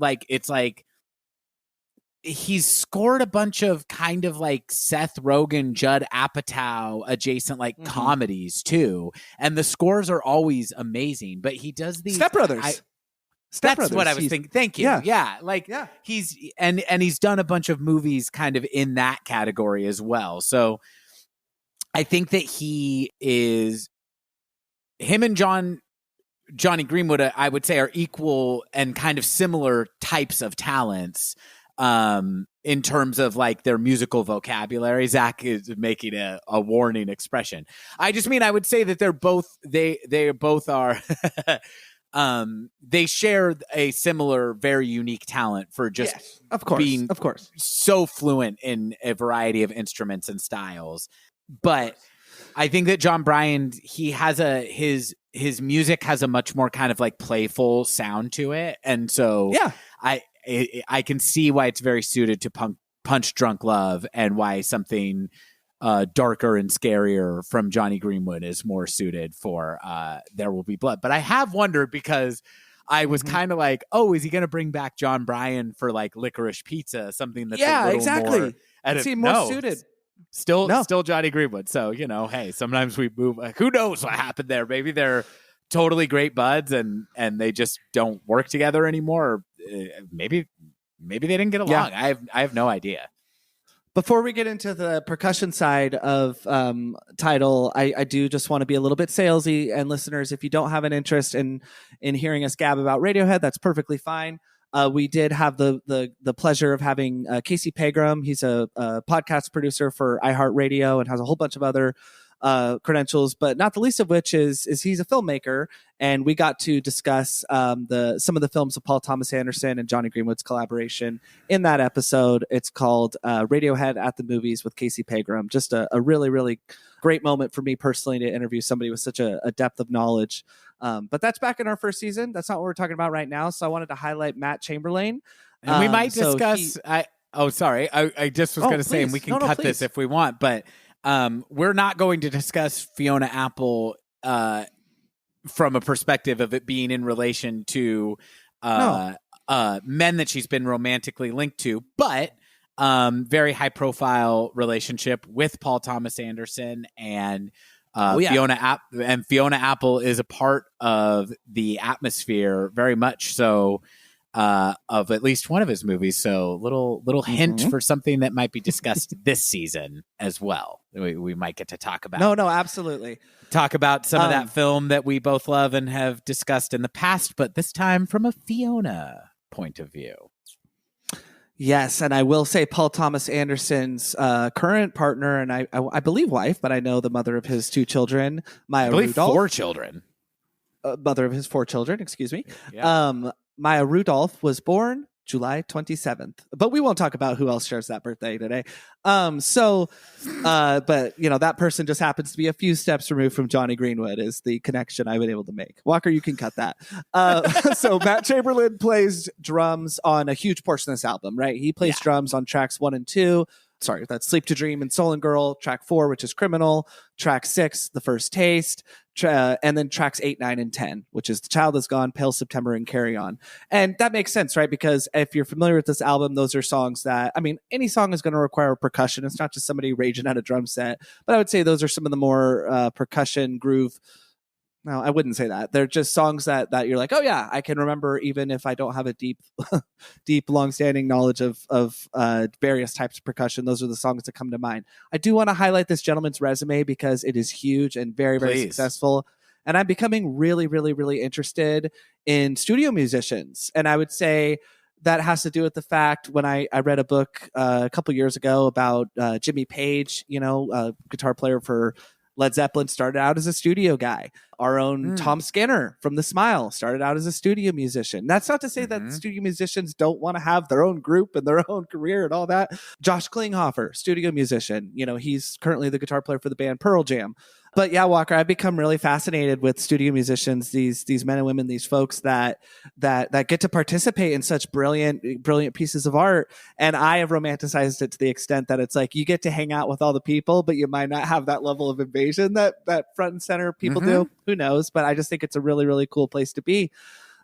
he's scored a bunch of kind of like Seth Rogen, Judd Apatow adjacent comedies too. And the scores are always amazing, but he does these Step Brothers. That's what I was thinking. Thank you. Yeah. He's done a bunch of movies kind of in that category as well. So I think that him and Johnny Greenwood, I would say, are equal and kind of similar types of talents in terms of like their musical vocabulary. Zach is making a warning expression. I just mean I would say that they're both they both are they share a similar, very unique talent for just being so fluent in a variety of instruments and styles. But I think that John Bryan, he has his music has a much more kind of like playful sound to it, and so I can see why it's very suited to Punch Drunk Love, and why something darker and scarier from Johnny Greenwood is more suited for There Will Be Blood. But I have wondered, because I was kind of like, oh, is he going to bring back John Bryan for like Licorice Pizza, something that's a little more suited. Still Johnny Greenwood. So, hey, sometimes we move. Who knows what happened there? Maybe they're totally great buds and they just don't work together anymore. Maybe they didn't get along. I have no idea. Before we get into the percussion side of Tidal, I do just want to be a little bit salesy. And listeners, if you don't have an interest in hearing us gab about Radiohead, that's perfectly fine. We did have the pleasure of having Casey Pegram. He's a podcast producer for iHeartRadio and has a whole bunch of other credentials, but not the least of which is he's a filmmaker, and we got to discuss some of the films of Paul Thomas Anderson and Johnny Greenwood's collaboration in that episode. It's called Radiohead at the Movies with Casey Pegram. Just a really, really great moment for me personally to interview somebody with such a depth of knowledge. But that's back in our first season. That's not what we're talking about right now. So I wanted to highlight Matt Chamberlain. And we might discuss... I just was going to say, and we can cut this if we want, but we're not going to discuss Fiona Apple from a perspective of it being in relation to men that she's been romantically linked to, but very high profile relationship with Paul Thomas Anderson, and Fiona Apple is a part of the atmosphere very much so of at least one of his movies. So little hint for something that might be discussed this season as well. We might get to talk about. No, absolutely. Talk about some of that film that we both love and have discussed in the past, but this time from a Fiona point of view. Yes, and I will say Paul Thomas Anderson's current partner, and I believe wife, but I know the mother of his 2 children, Maya Rudolph. 4 children. Mother of his 4 children, excuse me. Yeah. Maya Rudolph was born July 27th, but we won't talk about who else shares that birthday today. But that person just happens to be a few steps removed from Johnny Greenwood is the connection I've been able to make. Walker, you can cut that. So Matt Chamberlain plays drums on a huge portion of this album, right? He plays drums on tracks 1 and 2. Sorry, that's Sleep to Dream and Soul and Girl, track 4, which is Criminal, track 6, The First Taste, and then tracks 8, 9, and 10, which is The Child Is Gone, Pale September, and Carry On. And that makes sense, right? Because if you're familiar with this album, those are songs that, any song is going to require percussion. It's not just somebody raging at a drum set, but I would say those are some of the more percussion groove. No, I wouldn't say that. They're just songs that you're like, oh yeah, I can remember even if I don't have a deep, long-standing knowledge of various types of percussion. Those are the songs that come to mind. I do want to highlight this gentleman's resume because it is huge and very, very successful. And I'm becoming really, really, really interested in studio musicians. And I would say that has to do with the fact when I read a book a couple years ago about Jimmy Page, guitar player for Led Zeppelin, started out as a studio guy. Our own Tom Skinner from The Smile started out as a studio musician. That's not to say that studio musicians don't want to have their own group and their own career and all that. Josh Klinghoffer, studio musician. He's currently the guitar player for the band Pearl Jam. But yeah, Walker, I've become really fascinated with studio musicians, these men and women, these folks that get to participate in such brilliant pieces of art. And I have romanticized it to the extent that it's like you get to hang out with all the people, but you might not have that level of invasion that front and center people do. Who knows? But I just think it's a really, really cool place to be.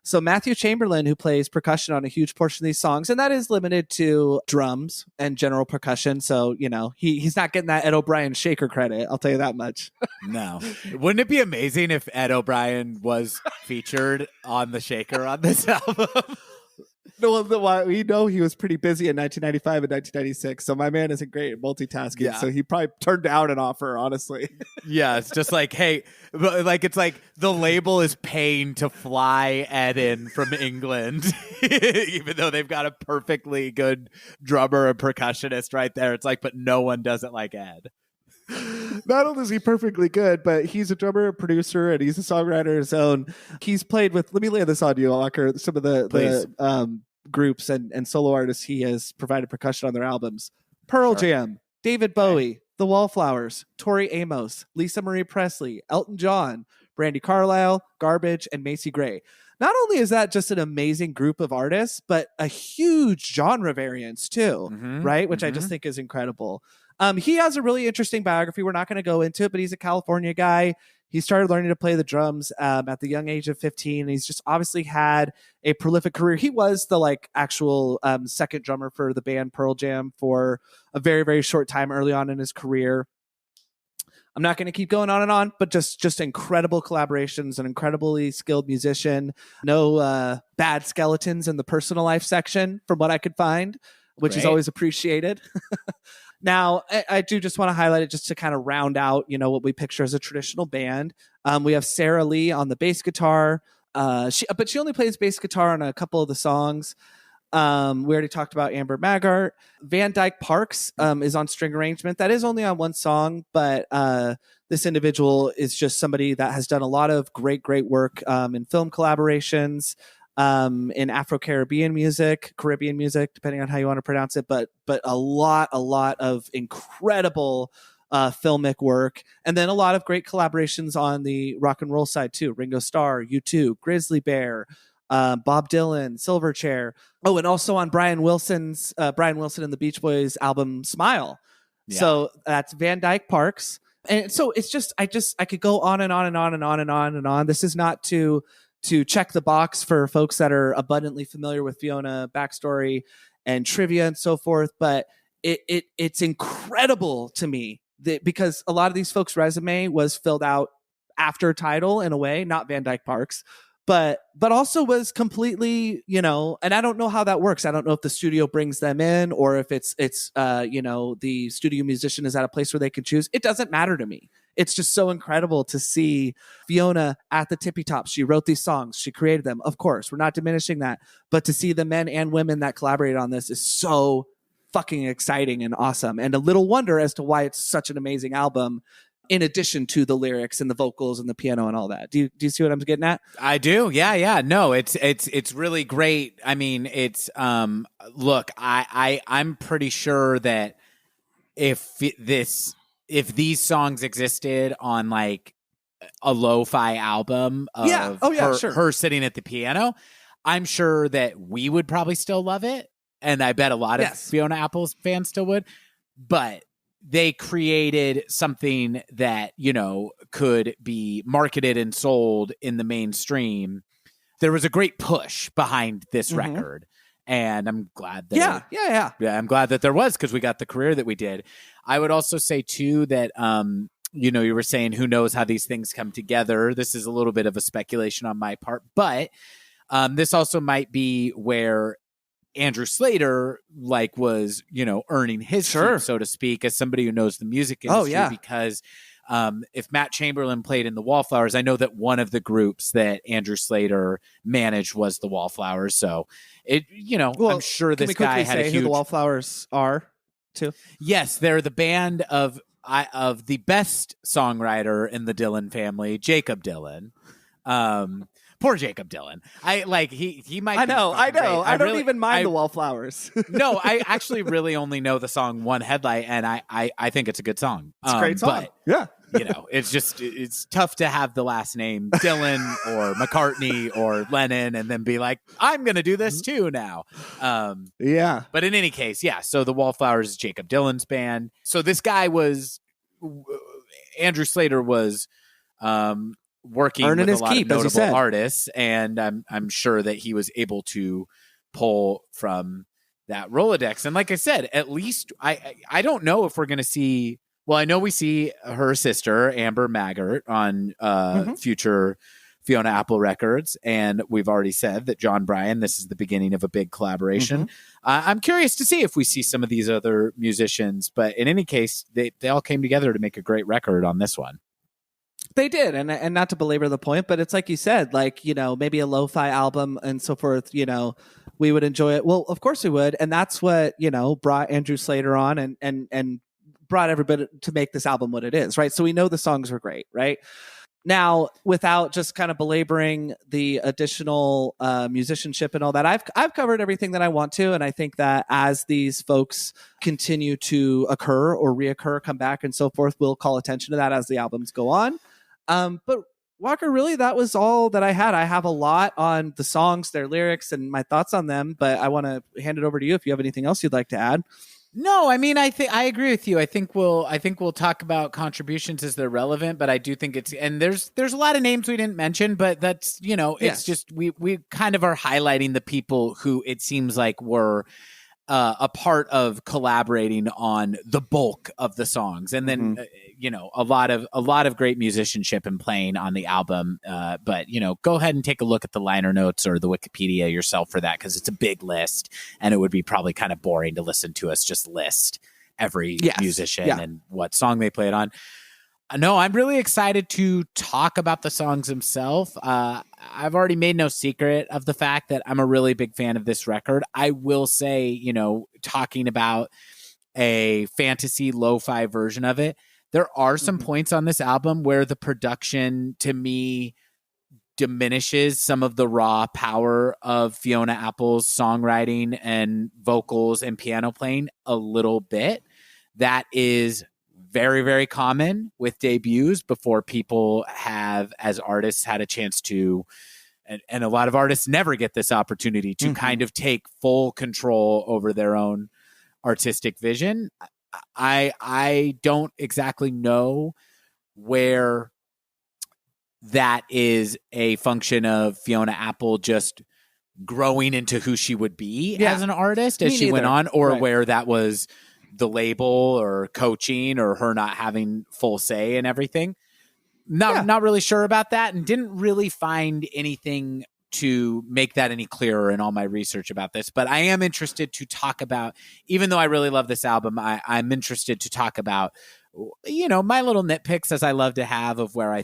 So Matthew Chamberlain, who plays percussion on a huge portion of these songs, and that is limited to drums and general percussion. So, he's not getting that Ed O'Brien shaker credit. I'll tell you that much. No. Wouldn't it be amazing if Ed O'Brien was featured on the shaker on this album? No, we know he was pretty busy in 1995 and 1996, so my man isn't great at multitasking. Yeah. So he probably turned down an offer, honestly. Yeah, it's just like, hey, like it's like the label is paying to fly Ed in from England, even though they've got a perfectly good drummer and percussionist right there. It's like, but no one does it like Ed. Not only is he perfectly good, but he's a drummer, a producer, and he's a songwriter of his own. He's played with, let me lay this on you, Walker, some of the groups and solo artists he has provided percussion on their albums. Pearl Jam, David Bowie, The Wallflowers, Tori Amos, Lisa Marie Presley, Elton John, Brandy Carlisle, Garbage, and Macy Gray. Not only is that just an amazing group of artists, but a huge genre variance too, right? Which I just think is incredible. He has a really interesting biography. We're not going to go into it, but he's a California guy. He started learning to play the drums at the young age of 15. And he's just obviously had a prolific career. He was the actual second drummer for the band Pearl Jam for a very, very short time early on in his career. I'm not going to keep going on and on, but just incredible collaborations, an incredibly skilled musician. No bad skeletons in the personal life section from what I could find, which is always appreciated. Now, I do just want to highlight it just to kind of round out, what we picture as a traditional band. We have Sarah Lee on the bass guitar, but she only plays bass guitar on a couple of the songs. We already talked about Amber Maggart. Van Dyke Parks is on string arrangement. That is only on one song, but this individual is just somebody that has done a lot of great work in film collaborations, in Afro-Caribbean music, Caribbean music, depending on how you want to pronounce it, but a lot of incredible filmic work, and then a lot of great collaborations on the rock and roll side too. Ringo Starr, U2, Grizzly Bear, Bob Dylan, Silverchair. Oh, and also on Brian Wilson and the Beach Boys album Smile. Yeah. So that's Van Dyke Parks. And so it's just I could go on and on and on and on and on and on. This is not to check the box for folks that are abundantly familiar with Fiona backstory and trivia and so forth, but it's incredible to me that because a lot of these folks' resume was filled out after Tidal in a way, not Van Dyke Parks, but also was completely, and I don't know how that works. I don't know if the studio brings them in or if it's the studio musician is at a place where they can choose. It doesn't matter to me. It's just so incredible to see Fiona at the tippy top. She wrote these songs. She created them. Of course, we're not diminishing that. But to see the men and women that collaborated on this is so fucking exciting and awesome. And a little wonder as to why it's such an amazing album, in addition to the lyrics and the vocals and the piano and all that. Do you see what I'm getting at? I do. Yeah. No, it's really great. I mean, it's look, I'm pretty sure that if these songs existed on like a lo-fi album of her sitting at the piano, I'm sure that we would probably still love it. And I bet a lot of Fiona Apple fans still would. But they created something that, could be marketed and sold in the mainstream. There was a great push behind this record. And I'm glad that I'm glad that there was, because we got the career that we did. I would also say too that you were saying who knows how these things come together. This is a little bit of a speculation on my part, but this also might be where Andrew Slater was earning his keep, so to speak, as somebody who knows the music industry. Because if Matt Chamberlain played in the Wallflowers, I know that one of the groups that Andrew Slater managed was the Wallflowers. So I'm sure this guy had a huge. Who the Wallflowers are too? Yes, they're the band of the best songwriter in the Dylan family, Jacob Dylan. Poor Jacob Dylan. He might. I know. I don't even mind the Wallflowers. No, I actually really only know the song One Headlight, and I think it's a good song. It's a great song. But, it's tough to have the last name Dylan or McCartney or Lennon and then be like, I'm going to do this too now. But in any case, so the Wallflowers is Jacob Dylan's band. So this guy Andrew Slater was working earning with his a lot keep, of notable artists, and I'm sure that he was able to pull from that Rolodex. And like I said, at least I don't know if we're going to see. Well, I know we see her sister Amber Maggart on future Fiona Apple Records, and we've already said that John Bryan, this is the beginning of a big collaboration. I'm curious to see if we see some of these other musicians, but in any case, they all came together to make a great record on this one. They did, and not to belabor the point, but it's like you said, like, you know, maybe a lo-fi album and so forth, you know, we would enjoy it. Well, of course we would, and that's what, you know, brought Andrew Slater on and brought everybody to make this album what it is, right? So we know the songs were great, right? Now, without just kind of belaboring the additional musicianship and all that, I've covered everything that I want to, and I think that as these folks continue to occur or reoccur, come back, and so forth, we'll call attention to that as the albums go on. But Walker, really, that was all that I had. I have a lot on the songs, their lyrics, and my thoughts on them, but I want to hand it over to you if you have anything else you'd like to add. No, I mean, I agree with you. I think we'll talk about contributions as they're relevant, but I do think there's a lot of names we didn't mention, but that's, you know, it's just we kind of are highlighting the people who it seems like were a part of collaborating on the bulk of the songs, and then you know, a lot of great musicianship and playing on the album. But you know, go ahead and take a look at the liner notes or the Wikipedia yourself for that, because it's a big list, and it would be probably kind of boring to listen to us just list every musician and what song they played on. No, I'm really excited to talk about the songs themselves. I've already made no secret of the fact that I'm a really big fan of this record. I will say, you know, talking about a fantasy lo-fi version of it, there are some points on this album where the production, to me, diminishes some of the raw power of Fiona Apple's songwriting and vocals and piano playing a little bit. That is very, very common with debuts before people have, as artists, had a chance to, and a lot of artists never get this opportunity to kind of take full control over their own artistic vision. I don't exactly know where that is a function of Fiona Apple just growing into who she would be as an artist as she went on, or where that was the label or coaching or her not having full say and everything. Not really sure about that, and didn't really find anything to make that any clearer in all my research about this. But I am interested to talk about, even though I really love this album, I'm interested to talk about, you know, my little nitpicks, as I love to have, of where I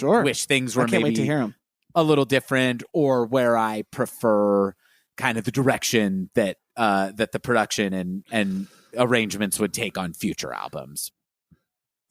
wish things were maybe wait to hear them. A little different, or where I prefer kind of the direction that that the production and arrangements would take on future albums.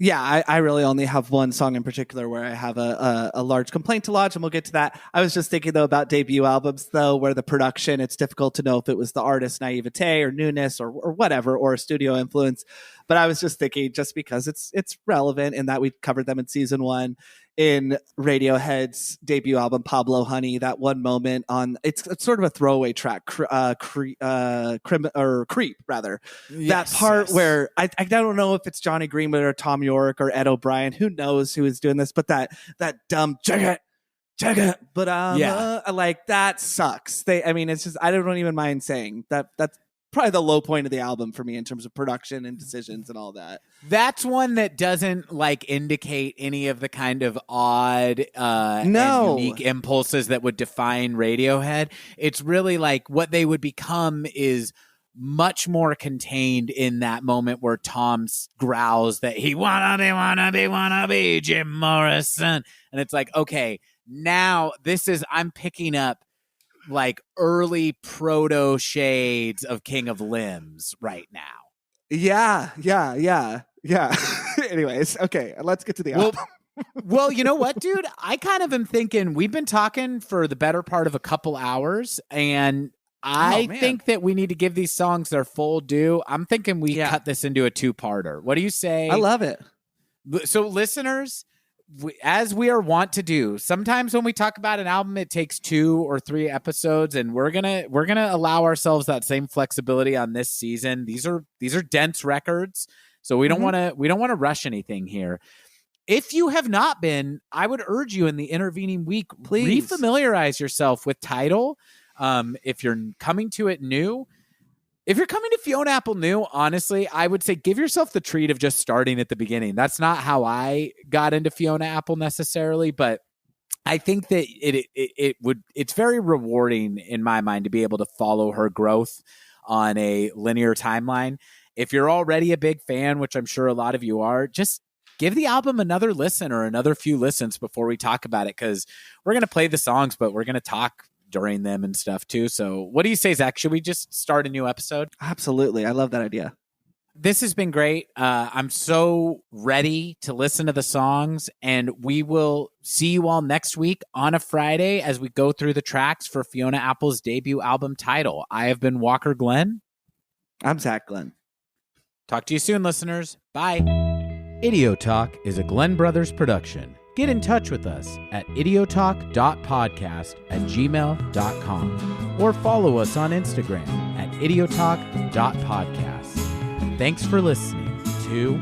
Yeah, I really only have one song in particular where I have a large complaint to lodge, and we'll get to that. I was just thinking, though, about debut albums, though, where the production, it's difficult to know if it was the artist's naivete or newness or whatever, or a studio influence. But I was just thinking, just because it's relevant in that we covered them in season 1, in Radiohead's debut album, Pablo Honey, that one moment on, it's sort of a throwaway track, Creep, rather. That part where I don't know if it's Johnny Greenwood or Tom York or Ed O'Brien, who knows who is doing this, but that dumb check it, but like, that sucks. It's just, I don't even mind saying that's probably the low point of the album for me in terms of production and decisions and all that. That's one that doesn't like indicate any of the kind of odd and unique impulses that would define Radiohead. It's really like what they would become is much more contained in that moment where Tom growls that he wanna be Jim Morrison. And it's like, okay, now I'm picking up like early proto shades of King of Limbs right now. Yeah. Anyways, okay, let's get to the album. Well, you know what, dude? I kind of am thinking, we've been talking for the better part of a couple hours, and I think that we need to give these songs their full due. I'm thinking we cut this into a 2-parter. What do you say? I love it. So listeners, as we are wont to do, sometimes when we talk about an album, it takes 2 or 3 episodes, and we're gonna allow ourselves that same flexibility on this season. These are dense records, so we don't want to rush anything here. If you have not been, I would urge you in the intervening week, please refamiliarize yourself with Tidal. If you're coming to it new. If you're coming to Fiona Apple new, honestly, I would say give yourself the treat of just starting at the beginning. That's not how I got into Fiona Apple necessarily, but I think that it's very rewarding in my mind to be able to follow her growth on a linear timeline. If you're already a big fan, which I'm sure a lot of you are, just give the album another listen or another few listens before we talk about it, because we're going to play the songs, but we're going to talk during them and stuff too. So what do you say, Zach? Should we just start a new episode? Absolutely. I love that idea. This has been great. I'm so ready to listen to the songs, and we will see you all next week on a Friday as we go through the tracks for Fiona Apple's debut album, Tidal. I have been Walker Glenn. I'm Zach Glenn. Talk to you soon, listeners. Bye. Idiotalk is a Glenn Brothers production. Get in touch with us at idiotalk.podcast@gmail.com or follow us on Instagram at idiotalk.podcast. Thanks for listening to